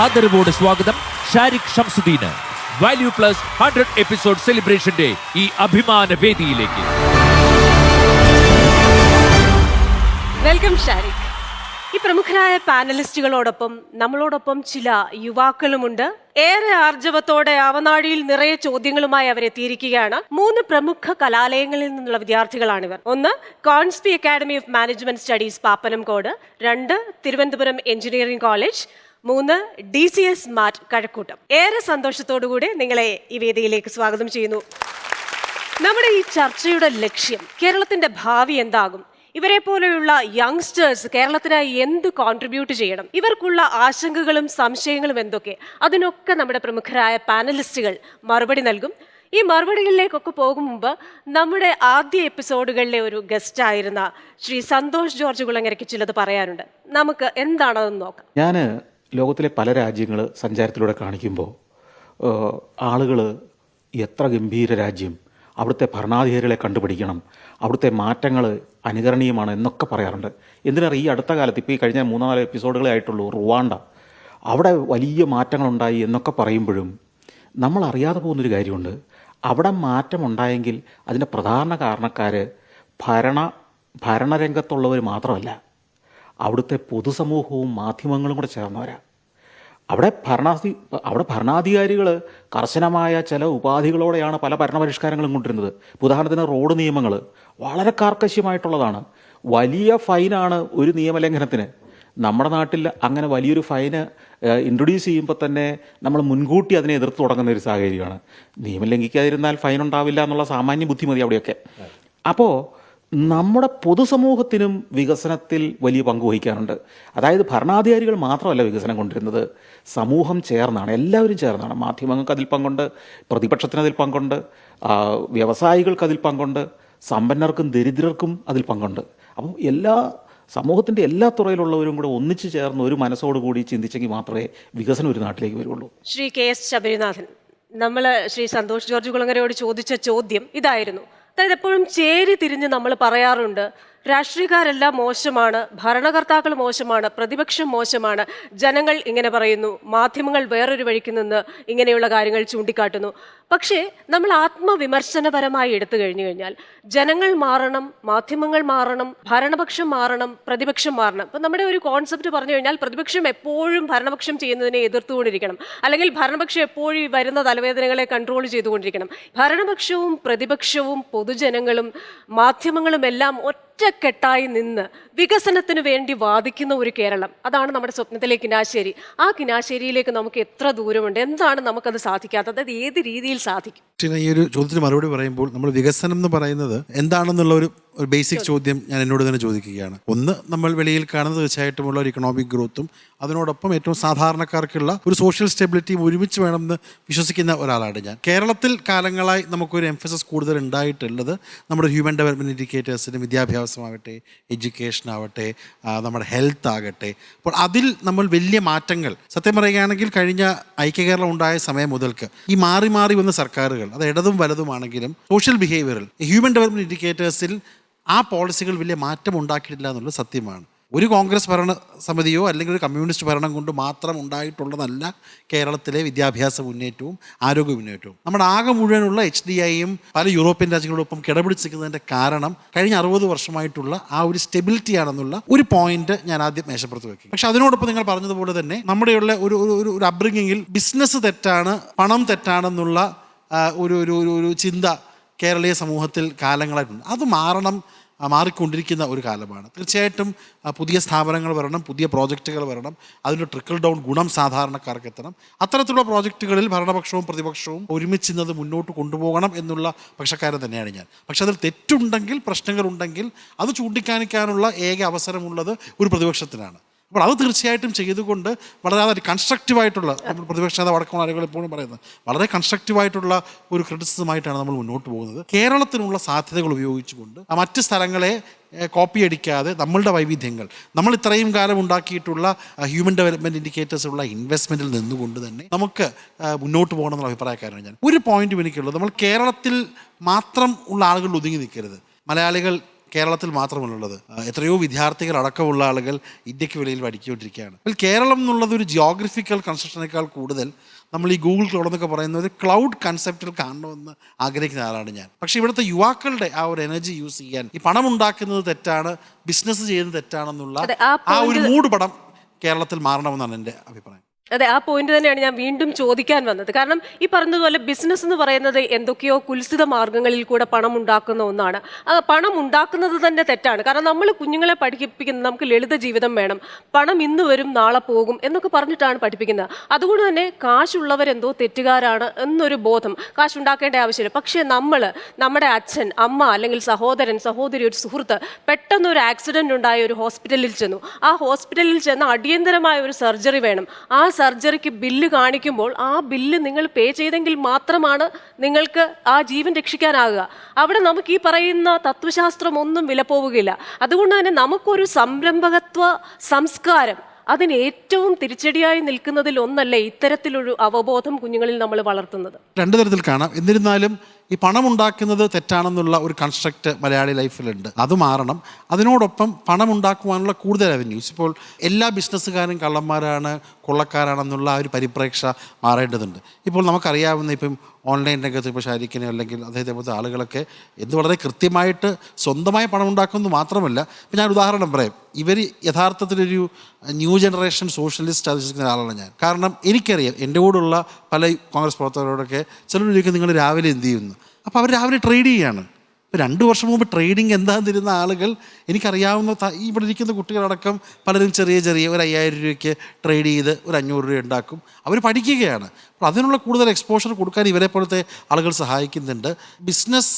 ആദരവോടെ സ്വാഗതം ഷാരിഖ് ഷംസുദ്ദീന് വാല്യൂ പ്ലസ് 100 എപ്പിസോഡ് സെലിബ്രേഷന്റെ ഈ അഭിമാന വേദിയിലേക്ക്. വെൽക്കം ഷാരിഖ്. ഈ പ്രമുഖരായ പാനലിസ്റ്റുകളോടൊപ്പം നമ്മളോടൊപ്പം ചില യുവാക്കളുമുണ്ട്. ഏറെ ആർജവത്തോടെ അവനാഴിയിൽ നിറയെ ചോദ്യങ്ങളുമായി അവരെത്തിയിരിക്കുകയാണ്. 3 പ്രമുഖ കലാലയങ്ങളിൽ നിന്നുള്ള വിദ്യാർത്ഥികളാണിവർ. 1 കോൺസ്പി academy of management studies Pappanamcode, 2 Thiruvananthapuram engineering college, 3 DCS മാറ്റ് കഴക്കൂട്ടം. ഏറെ സന്തോഷത്തോടുകൂടി നിങ്ങളെ ഈ വേദിയിലേക്ക് സ്വാഗതം ചെയ്യുന്നു. നമ്മുടെ ഈ ചർച്ചയുടെ ലക്ഷ്യം കേരളത്തിന്റെ ഭാവി എന്താകും, ഇവരെ പോലെയുള്ള യങ്സ്റ്റേഴ്സ് കേരളത്തിനായി എന്ത് കോൺട്രിബ്യൂട്ട് ചെയ്യണം, ഇവർക്കുള്ള ആശങ്കകളും സംശയങ്ങളും എന്തൊക്കെ, അതിനൊക്കെ നമ്മുടെ പ്രമുഖരായ പാനലിസ്റ്റുകൾ മറുപടി നൽകും. ഈ മറുപടികളിലേക്കൊക്കെ പോകും മുമ്പ് നമ്മുടെ ആദ്യ എപ്പിസോഡുകളിലെ ഒരു ഗസ്റ്റ് ആയിരുന്ന ശ്രീ സന്തോഷ് ജോർജ് കുളങ്ങരയ്ക്ക് ചിലത് പറയാനുണ്ട്. നമുക്ക് എന്താണെന്ന് നോക്കാം. ഞാൻ ലോകത്തിലെ പല രാജ്യങ്ങൾ സഞ്ചാരത്തിലൂടെ കാണിക്കുമ്പോൾ ആളുകൾ എത്ര ഗംഭീര രാജ്യം, അവിടുത്തെ ഭരണാധികാരികളെ കണ്ടുപിടിക്കണം, അവിടുത്തെ മാറ്റങ്ങൾ അനുകരണീയമാണ് എന്നൊക്കെ പറയാറുണ്ട്. എന്തിനറിയാം, ഈ അടുത്ത കാലത്ത് ഇപ്പോൾ ഈ കഴിഞ്ഞ 3-4 എപ്പിസോഡുകളെ ആയിട്ടുള്ളൂ റുവാണ്ട, അവിടെ വലിയ മാറ്റങ്ങളുണ്ടായി എന്നൊക്കെ പറയുമ്പോഴും നമ്മൾ അറിയാതെ പോകുന്നൊരു കാര്യമുണ്ട്. അവിടെ മാറ്റമുണ്ടായെങ്കിൽ അതിൻ്റെ പ്രധാന കാരണക്കാർ ഭരണരംഗത്തുള്ളവർ മാത്രമല്ല, അവിടുത്തെ പൊതുസമൂഹവും മാധ്യമങ്ങളും കൂടെ ചേർന്നവരാ. അവിടെ ഭരണാധികാരികൾ കർശനമായ ചില ഉപാധികളോടെയാണ് പല ഭരണപരിഷ്കാരങ്ങളും കൊണ്ടിരുന്നത്. ഉദാഹരണത്തിന് റോഡ് നിയമങ്ങൾ വളരെ കാർക്കശ്യമായിട്ടുള്ളതാണ്. വലിയ ഫൈനാണ് ഒരു നിയമലംഘനത്തിന്. നമ്മുടെ നാട്ടിൽ അങ്ങനെ വലിയൊരു ഫൈന് ഇൻട്രൊഡ്യൂസ് ചെയ്യുമ്പോൾ തന്നെ നമ്മൾ മുൻകൂട്ടി അതിനെ എതിർത്ത് തുടങ്ങുന്ന ഒരു സാഹചര്യമാണ്. നിയമം ലംഘിക്കാതിരുന്നാൽ ഫൈൻ ഉണ്ടാവില്ല എന്നുള്ള സാമാന്യ ബുദ്ധി മതി അവിടെയൊക്കെ. അപ്പോൾ നമ്മുടെ പൊതുസമൂഹത്തിനും വികസനത്തിൽ വലിയ പങ്ക് വഹിക്കാനുണ്ട്. അതായത് ഭരണാധികാരികൾ മാത്രമല്ല വികസനം കൊണ്ടിരുന്നത്, സമൂഹം ചേർന്നാണ്, എല്ലാവരും ചേർന്നാണ്. മാധ്യമങ്ങൾക്ക് അതിൽ പങ്കുണ്ട്, പ്രതിപക്ഷത്തിന് അതിൽ പങ്കുണ്ട്, വ്യവസായികൾക്ക് അതിൽ പങ്കുണ്ട്, സമ്പന്നർക്കും ദരിദ്രർക്കും അതിൽ പങ്കുണ്ട്. അപ്പം സമൂഹത്തിൻ്റെ എല്ലാ തുറയിലുള്ളവരും കൂടെ ഒന്നിച്ചു ചേർന്ന് ഒരു മനസ്സോടുകൂടി ചിന്തിച്ചെങ്കിൽ മാത്രമേ വികസനം ഒരു നാട്ടിലേക്ക് വരുള്ളൂ. ശ്രീ KS ശബരിനാഥൻ, നമ്മൾ ശ്രീ സന്തോഷ് ജോർജ് കുളങ്ങരയോട് ചോദിച്ച ചോദ്യം ഇതായിരുന്നു. അതായത് എപ്പോഴും ചേരി തിരിഞ്ഞ് നമ്മൾ പറയാറുണ്ട്, രാഷ്ട്രീയക്കാരെല്ലാം മോശമാണ്, ഭരണകർത്താക്കൾ മോശമാണ്, പ്രതിപക്ഷം മോശമാണ്, ജനങ്ങൾ ഇങ്ങനെ പറയുന്നു, മാധ്യമങ്ങൾ വേറൊരു വഴിക്ക് നിന്ന് ഇങ്ങനെയുള്ള കാര്യങ്ങൾ ചൂണ്ടിക്കാട്ടുന്നു. പക്ഷേ നമ്മൾ ആത്മവിമർശനപരമായി എടുത്തു കഴിഞ്ഞാൽ ജനങ്ങൾ മാറണം, മാധ്യമങ്ങൾ മാറണം, ഭരണപക്ഷം മാറണം, പ്രതിപക്ഷം മാറണം. അപ്പം നമ്മുടെ ഒരു കോൺസെപ്റ്റ് പറഞ്ഞു കഴിഞ്ഞാൽ പ്രതിപക്ഷം എപ്പോഴും ഭരണപക്ഷം ചെയ്യുന്നതിനെ എതിർത്തുകൊണ്ടിരിക്കണം, അല്ലെങ്കിൽ ഭരണപക്ഷം എപ്പോഴും ഈ വരുന്ന തലവേദനകളെ കൺട്രോൾ ചെയ്തുകൊണ്ടിരിക്കണം. ഭരണപക്ഷവും പ്രതിപക്ഷവും പൊതുജനങ്ങളും മാധ്യമങ്ങളും എല്ലാം ഒറ്റ ഒറ്റക്കെട്ടായി നിന്ന് വികസനത്തിന് വേണ്ടി വാദിക്കുന്ന ഒരു കേരളം, അതാണ് നമ്മുടെ സ്വപ്നത്തിലെ കിനാശ്ശേരി. ആ കിനാശ്ശേരിയിലേക്ക് നമുക്ക് എത്ര ദൂരമുണ്ട്? എന്താണ് നമുക്കത് സാധിക്കാത്തത്? അത് ഏത് രീതിയിൽ സാധിക്കും? ഈ ഒരു ചോദ്യത്തിന് മറുപടി പറയുമ്പോൾ നമ്മൾ വികസനം എന്ന് പറയുന്നത് എന്താണെന്നുള്ള ഒരു ബേസിക് ചോദ്യം ഞാൻ എന്നോട് തന്നെ ചോദിക്കുകയാണ്. ഒന്ന്, നമ്മൾ വെളിയിൽ കാണുന്നത് തീർച്ചയായിട്ടുമുള്ള ഒരു ഇക്കണോമിക് ഗ്രോത്തും അതിനോടൊപ്പം ഏറ്റവും സാധാരണക്കാർക്കുള്ള ഒരു സോഷ്യൽ സ്റ്റെബിലിറ്റിയും ഒരുമിച്ച് വേണമെന്ന് വിശ്വസിക്കുന്ന ഒരാളാണ് ഞാൻ. കേരളത്തിൽ കാലങ്ങളായി നമുക്കൊരു എംഫസിസ് കൂടുതൽ ഉണ്ടായിട്ടുള്ളത് നമ്മുടെ ഹ്യൂമൻ ഡെവലപ്മെൻറ്റ് ഇൻഡിക്കേറ്റേഴ്സിന്, വിദ്യാഭ്യാസമാവട്ടെ, എഡ്യൂക്കേഷൻ ആവട്ടെ, നമ്മുടെ ഹെൽത്ത് ആകട്ടെ. അപ്പോൾ അതിൽ നമ്മൾ വലിയ മാറ്റങ്ങൾ, സത്യം പറയുകയാണെങ്കിൽ കഴിഞ്ഞ ഐക്യകേരളം ഉണ്ടായ സമയം മുതൽക്ക് ഈ മാറി മാറി വന്ന സർക്കാരുകൾ, അത് ഇടതും വലതുമാണെങ്കിലും സോഷ്യൽ ബിഹേവിയറിൽ, ഹ്യൂമൻ ഡെവലപ്മെൻറ്റ് ഇൻഡിക്കേറ്റേഴ്സിൽ ആ പോളിസികൾ വലിയ മാറ്റം ഉണ്ടാക്കിയിട്ടില്ല എന്നുള്ളത് സത്യമാണ്. ഒരു കോൺഗ്രസ് ഭരണ സമിതിയോ അല്ലെങ്കിൽ ഒരു കമ്മ്യൂണിസ്റ്റ് ഭരണം കൊണ്ട് മാത്രം ഉണ്ടായിട്ടുള്ളതല്ല കേരളത്തിലെ വിദ്യാഭ്യാസ മുന്നേറ്റവും ആരോഗ്യ മുന്നേറ്റവും. നമ്മുടെ ആകെ മുഴുവനുള്ള HDIയും പല യൂറോപ്യൻ രാജ്യങ്ങളോടൊപ്പം കിടപിടിച്ചിരിക്കുന്നതിൻ്റെ കാരണം കഴിഞ്ഞ 60 വർഷമായിട്ടുള്ള ആ ഒരു സ്റ്റെബിലിറ്റിയാണെന്നുള്ള ഒരു പോയിന്റ് ഞാൻ ആദ്യം മേശപ്പുറത്ത് വെക്കും. പക്ഷെ അതിനോടൊപ്പം നിങ്ങൾ പറഞ്ഞതുപോലെ തന്നെ നമ്മുടെയുള്ള ഒരു അപ്ബ്രിങ്ങിങ്ങിൽ ബിസിനസ് തെറ്റാണ്, പണം തെറ്റാണെന്നുള്ള ഒരു ചിന്ത കേരളീയ സമൂഹത്തിൽ കാലങ്ങളായിട്ടുണ്ട്. അത് മാറിക്കൊണ്ടിരിക്കുന്ന ഒരു കാലമാണ്. തീർച്ചയായിട്ടും പുതിയ സ്ഥാപനങ്ങൾ വരണം, പുതിയ പ്രോജക്റ്റുകൾ വരണം, അതിൻ്റെ ട്രിക്കിൾ ഡൗൺ ഗുണം സാധാരണക്കാർക്ക് എത്തണം. അത്തരത്തിലുള്ള പ്രോജക്റ്റുകളിൽ ഭരണപക്ഷവും പ്രതിപക്ഷവും ഒരുമിച്ചിന്നത് മുന്നോട്ട് കൊണ്ടുപോകണം എന്നുള്ള പക്ഷക്കാരൻ തന്നെയാണ് ഞാൻ. പക്ഷെ അതിൽ തെറ്റുണ്ടെങ്കിൽ, പ്രശ്നങ്ങളുണ്ടെങ്കിൽ അത് ചൂണ്ടിക്കാണിക്കാനുള്ള ഏക അവസരമുള്ളത് ഒരു പ്രതിപക്ഷത്തിനാണ്. അപ്പോൾ അത് തീർച്ചയായിട്ടും ചെയ്തുകൊണ്ട് വളരെ കൺസ്ട്രക്റ്റീവായിട്ടുള്ള, പ്രതിപക്ഷ നേതാവ് അടക്കമുള്ള ആളുകൾ എപ്പോഴും പറയുന്നത് വളരെ കൺസ്ട്രക്റ്റീവായിട്ടുള്ള ഒരു ക്രിറ്റിസിസമായിട്ടാണ് നമ്മൾ മുന്നോട്ട് പോകുന്നത്. കേരളത്തിനുള്ള സാധ്യതകൾ ഉപയോഗിച്ചുകൊണ്ട് മറ്റ് സ്ഥലങ്ങളെ കോപ്പി അടിക്കാതെ നമ്മളുടെ വൈവിധ്യങ്ങൾ, നമ്മൾ ഇത്രയും കാലം ഉണ്ടാക്കിയിട്ടുള്ള ഹ്യൂമൻ ഡെവലപ്മെൻറ്റ് ഇൻഡിക്കേറ്റേഴ്സുള്ള ഇൻവെസ്റ്റ്മെൻറ്റിൽ നിന്നുകൊണ്ട് തന്നെ നമുക്ക് മുന്നോട്ട് പോകണമെന്നുള്ള അഭിപ്രായക്കാരാണ് ഞാൻ. ഒരു പോയിന്റും എനിക്കുള്ളത്, നമ്മൾ കേരളത്തിൽ മാത്രം ഉള്ള ആളുകൾ ഒതുങ്ങി നിൽക്കരുത്. മലയാളികൾ കേരളത്തിൽ മാത്രമല്ലുള്ളത്, എത്രയോ വിദ്യാർത്ഥികൾ അടക്കമുള്ള ആളുകൾ ഇന്ത്യക്ക് വെളിയിൽ പഠിച്ചുകൊണ്ടിരിക്കുകയാണ്. അപ്പോൾ കേരളം എന്നുള്ളത് ഒരു ജിയോഗ്രഫിക്കൽ കൺസ്ട്രക്ഷനേക്കാൾ കൂടുതൽ നമ്മൾ ഈ ഗൂഗിൾ ക്ലൗഡ് എന്നൊക്കെ പറയുന്ന ഒരു ക്ലൗഡ് കൺസെപ്റ്റിൽ കാണണമെന്ന് ആഗ്രഹിക്കുന്ന ആളാണ് ഞാൻ. പക്ഷേ ഇവിടുത്തെ യുവാക്കളുടെ ആ ഒരു എനർജി യൂസ് ചെയ്യാൻ, ഈ പണം ഉണ്ടാക്കുന്നത് തെറ്റാണ്, ബിസിനസ് ചെയ്യുന്നത് തെറ്റാണെന്നുള്ള ആ ഒരു മൂഡ് പടം കേരളത്തിൽ മാറണമെന്നാണ് എൻ്റെ അഭിപ്രായം. അതെ, ആ പോയിന്റ് തന്നെയാണ് ഞാൻ വീണ്ടും ചോദിക്കാൻ വന്നത്. കാരണം ഈ പറഞ്ഞതുപോലെ ബിസിനസ് എന്ന് പറയുന്നത് എന്തൊക്കെയോ കുൽസിത മാർഗങ്ങളിൽ കൂടെ പണം ഉണ്ടാക്കുന്ന ഒന്നാണ്. ആ പണം ഉണ്ടാക്കുന്നത് തന്നെ തെറ്റാണ്. കാരണം നമ്മൾ കുഞ്ഞുങ്ങളെ പഠിപ്പിക്കുന്നത് നമുക്ക് ലളിത ജീവിതം വേണം, പണം ഇന്ന് വരും നാളെ പോകും എന്നൊക്കെ പറഞ്ഞിട്ടാണ് പഠിപ്പിക്കുന്നത്. അതുകൊണ്ട് തന്നെ കാശുള്ളവരെന്തോ തെറ്റുകാരാണ് എന്നൊരു ബോധം, കാശുണ്ടാക്കേണ്ട ആവശ്യമില്ല. പക്ഷേ നമ്മുടെ അച്ഛൻ, അമ്മ, അല്ലെങ്കിൽ സഹോദരൻ, സഹോദരി, ഒരു സുഹൃത്ത് പെട്ടെന്ന് ഒരു ആക്സിഡന്റ് ഉണ്ടായ ഒരു ഹോസ്പിറ്റലിൽ ചെന്നു. ആ ഹോസ്പിറ്റലിൽ ചെന്ന് അടിയന്തരമായ ഒരു സർജറി വേണം. ആ സർജറിക്ക് ബില്ല് കാണിക്കുമ്പോൾ ആ ബില്ല് നിങ്ങൾ പേ ചെയ്തെങ്കിൽ മാത്രമാണ് നിങ്ങൾക്ക് ആ ജീവൻ രക്ഷിക്കാനാകുക. അവിടെ നമുക്ക് ഈ പറയുന്ന തത്വശാസ്ത്രം ഒന്നും വിലപ്പോവുകയില്ല. അതുകൊണ്ട് തന്നെ നമുക്കൊരു സംരംഭകത്വ സംസ്കാരം, അതിന് ഏറ്റവും തിരിച്ചടിയായി നിൽക്കുന്നതിൽ ഒന്നല്ലേ ഇത്തരത്തിലൊരു അവബോധം കുഞ്ഞുങ്ങളിൽ നമ്മൾ വളർത്തുന്നത്. രണ്ടു തരത്തിൽ കാണാം. എന്നിരുന്നാലും ഈ പണം ഉണ്ടാക്കുന്നത് തെറ്റാണെന്നുള്ള ഒരു കൺസ്ട്രക്റ്റ് മലയാളി ലൈഫിലുണ്ട്. അത് മാറണം. അതിനോടൊപ്പം പണം ഉണ്ടാക്കുവാനുള്ള കൂടുതൽ റവന്യൂസ്, ഇപ്പോൾ എല്ലാ ബിസിനസ്സുകാരും കള്ളന്മാരാണ്, കൊള്ളക്കാരാണെന്നുള്ള ആ ഒരു പരിപ്രേക്ഷ മാറേണ്ടതുണ്ട്. ഇപ്പോൾ നമുക്കറിയാവുന്ന ഇപ്പം ഓൺലൈൻ രംഗത്ത് ഇപ്പോൾ ഷാരിഖിനെ അല്ലെങ്കിൽ അദ്ദേഹത്തെ പോലത്തെ ആളുകളൊക്കെ വളരെ കൃത്യമായിട്ട് സ്വന്തമായി പണം ഉണ്ടാക്കുന്നത് മാത്രമല്ല, ഇപ്പം ഞാൻ ഉദാഹരണം പറയാം, ഇവർ യഥാർത്ഥത്തിലൊരു ന്യൂ ജനറേഷൻ സോഷ്യലിസ്റ്റ് ആവശ്യിക്കുന്ന ഒരാളാണ് ഞാൻ. കാരണം എനിക്കറിയാം, എൻ്റെ കൂടെയുള്ള പല കോൺഗ്രസ് പ്രവർത്തകരോടൊക്കെ ചിലരൊക്കെ നിങ്ങൾ രാവിലെ എന്ത് ചെയ്യുന്നു, അപ്പോൾ അവർ രാവിലെ ട്രേഡ് ചെയ്യുകയാണ്. ഇപ്പോൾ 2 വർഷം മുമ്പ് ട്രേഡിങ് എന്താണെന്നിരുന്ന ആളുകൾ, എനിക്കറിയാവുന്ന ഇവിടെ ഇരിക്കുന്ന കുട്ടികളടക്കം പലരും ചെറിയ ഒരു 5000 രൂപയ്ക്ക് ട്രേഡ് ചെയ്ത് ഒരു 500 രൂപ ഉണ്ടാക്കും. അവർ പഠിക്കുകയാണ്. അപ്പോൾ അതിനുള്ള കൂടുതൽ എക്സ്പോഷർ കൊടുക്കാൻ ഇവരെ പോലത്തെ ആളുകൾ സഹായിക്കുന്നുണ്ട്. ബിസിനസ്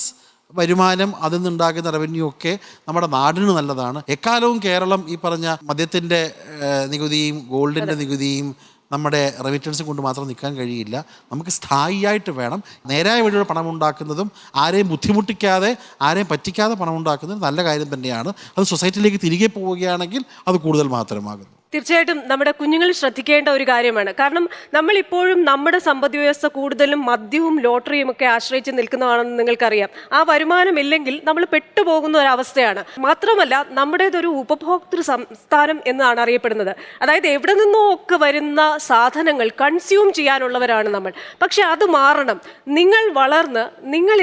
വരുമാനം, അതിൽ നിന്നുണ്ടാകുന്ന റവന്യൂ ഒക്കെ നമ്മുടെ നാടിന് നല്ലതാണ്. എക്കാലവും കേരളം ഈ പറഞ്ഞ മദ്യത്തിൻ്റെ നികുതിയും ഗോൾഡിൻ്റെ നികുതിയും നമ്മുടെ റെമിറ്റൻസ് കൊണ്ട് മാത്രം നിൽക്കാൻ കഴിയില്ല. നമുക്ക് സ്ഥായിയായിട്ട് വേണം. നേരായ വഴിയുടെ പണം ഉണ്ടാക്കുന്നതും ആരെയും ബുദ്ധിമുട്ടിക്കാതെ, ആരെയും പറ്റിക്കാതെ പണം ഉണ്ടാക്കുന്നതും നല്ല കാര്യം തന്നെയാണ്. അത് സൊസൈറ്റിയിലേക്ക് തിരികെ പോവുകയാണെങ്കിൽ അത് കൂടുതൽ മാത്രമാകുന്നു. തീർച്ചയായിട്ടും നമ്മുടെ കുഞ്ഞുങ്ങൾ ശ്രദ്ധിക്കേണ്ട ഒരു കാര്യമാണ്. കാരണം നമ്മളിപ്പോഴും നമ്മുടെ സമ്പദ് വ്യവസ്ഥ കൂടുതലും മദ്യവും ലോട്ടറിയും ഒക്കെ ആശ്രയിച്ച് നിൽക്കുന്നതാണെന്ന് നിങ്ങൾക്കറിയാം. ആ വരുമാനമില്ലെങ്കിൽ നമ്മൾ പെട്ടുപോകുന്ന ഒരവസ്ഥയാണ്. മാത്രമല്ല, നമ്മുടേതൊരു ഉപഭോക്തൃ സംസ്ഥാനം എന്നാണ് അറിയപ്പെടുന്നത്. അതായത് എവിടെ നിന്നോ ഒക്കെ വരുന്ന സാധനങ്ങൾ കൺസ്യൂം ചെയ്യാനുള്ളവരാണ് നമ്മൾ. പക്ഷെ അത് മാറണം. നിങ്ങൾ വളർന്ന്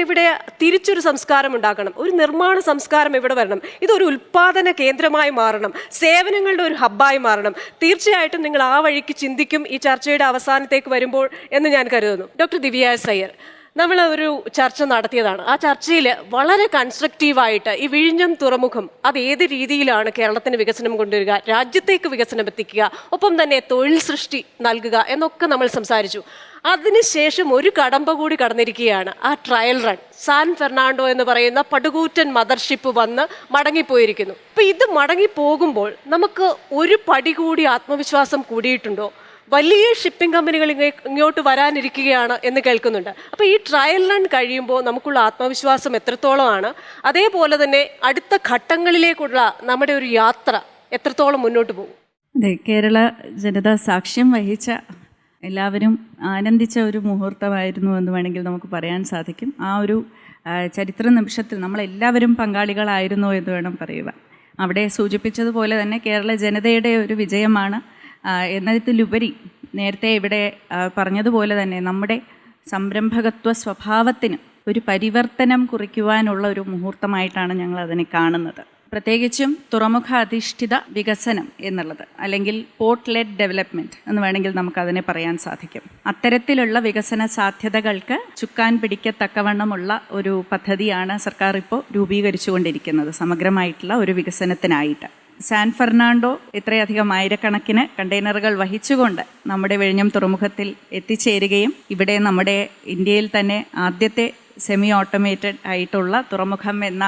ഇവിടെ തിരിച്ചൊരു സംസ്കാരം ഉണ്ടാക്കണം. ഒരു നിർമ്മാണ സംസ്കാരം ഇവിടെ വരണം. ഇതൊരു ഉൽപാദന കേന്ദ്രമായി മാറണം, സേവനങ്ങളുടെ ഒരു ഹബ്ബായി മാറണം. തീർച്ചയായിട്ടും നിങ്ങൾ ആ വഴിക്ക് ചിന്തിക്കും ഈ ചർച്ചയുടെ അവസാനത്തേക്ക് വരുമ്പോൾ എന്ന് ഞാൻ കരുതുന്നു. ഡോക്ടർ ദിവ്യ എസ്. അയ്യർ, നമ്മൾ ഒരു ചർച്ച നടത്തിയതാണ്. ആ ചർച്ചയിൽ വളരെ കൺസ്ട്രക്റ്റീവായിട്ട് ഈ വിഴിഞ്ഞം തുറമുഖം അത് ഏത് രീതിയിലാണ് കേരളത്തിന് വികസനം കൊണ്ടുവരിക, രാജ്യത്തേക്ക് വികസനം എത്തിക്കുക, ഒപ്പം തന്നെ തൊഴിൽ സൃഷ്ടി നൽകുക എന്നൊക്കെ നമ്മൾ സംസാരിച്ചു. അതിനുശേഷം ഒരു കടമ്പ കൂടി കടന്നിരിക്കുകയാണ് ആ ട്രയൽ റൺ. സാൻ ഫെർണാണ്ടോ എന്ന് പറയുന്ന പടുകൂറ്റൻ മദർഷിപ്പ് വന്ന് മടങ്ങിപ്പോയിരിക്കുന്നു. അപ്പൊ ഇത് മടങ്ങിപ്പോകുമ്പോൾ നമുക്ക് ഒരു പടി കൂടി ആത്മവിശ്വാസം കൂടിയിട്ടുണ്ടോ? വലിയ ഷിപ്പിംഗ് കമ്പനികൾ ഇങ്ങോട്ട് വരാനിരിക്കുകയാണ് എന്ന് കേൾക്കുന്നുണ്ട്. അപ്പോൾ ഈ ട്രയൽ റൺ കഴിയുമ്പോൾ നമുക്കുള്ള ആത്മവിശ്വാസം എത്രത്തോളമാണ്, അതേപോലെ തന്നെ അടുത്ത ഘട്ടങ്ങളിലേക്കുള്ള നമ്മുടെ ഒരു യാത്ര എത്രത്തോളം മുന്നോട്ട് പോകും? അതെ, കേരള ജനത സാക്ഷ്യം വഹിച്ച, എല്ലാവരും ആനന്ദിച്ച ഒരു മുഹൂർത്തമായിരുന്നു എന്ന് വേണമെങ്കിൽ നമുക്ക് പറയാൻ സാധിക്കും. ആ ഒരു ചരിത്ര നിമിഷത്തിൽ നമ്മളെല്ലാവരും പങ്കാളികളായിരുന്നു എന്ന് വേണം പറയുക. അവിടെ സൂചിപ്പിച്ചതുപോലെ തന്നെ കേരള ജനതയുടെ ഒരു വിജയമാണ് എന്നതിലുപരി നേരത്തെ ഇവിടെ പറഞ്ഞതുപോലെ തന്നെ നമ്മുടെ സംരംഭകത്വ സ്വഭാവത്തിന് ഒരു പരിവർത്തനം കുറിക്കുവാനുള്ള ഒരു മുഹൂർത്തമായിട്ടാണ് ഞങ്ങൾ അതിനെ കാണുന്നത്. പ്രത്യേകിച്ചും തുറമുഖ അധിഷ്ഠിത വികസനം എന്നുള്ളത്, അല്ലെങ്കിൽ പോർട്ട് ലെഡ് ഡെവലപ്മെൻറ്റ് എന്ന് വേണമെങ്കിൽ നമുക്കതിനെ പറയാൻ സാധിക്കും. അത്തരത്തിലുള്ള വികസന സാധ്യതകൾക്ക് ചുക്കാൻ പിടിക്കത്തക്കവണ്ണമുള്ള ഒരു പദ്ധതിയാണ് സർക്കാർ ഇപ്പോൾ രൂപീകരിച്ചുകൊണ്ടിരിക്കുന്നത്, സമഗ്രമായിട്ടുള്ള ഒരു വികസനത്തിനായിട്ട്. സാൻ ഫെർണാണ്ടോ ഇത്രയധികം ആയിരക്കണക്കിന് കണ്ടെയ്നറുകൾ വഹിച്ചുകൊണ്ട് നമ്മുടെ വിഴിഞ്ഞം തുറമുഖത്തിൽ എത്തിച്ചേരുകയും ഇവിടെ നമ്മുടെ ഇന്ത്യയിൽ തന്നെ ആദ്യത്തെ സെമി ഓട്ടോമേറ്റഡ് ആയിട്ടുള്ള തുറമുഖം എന്ന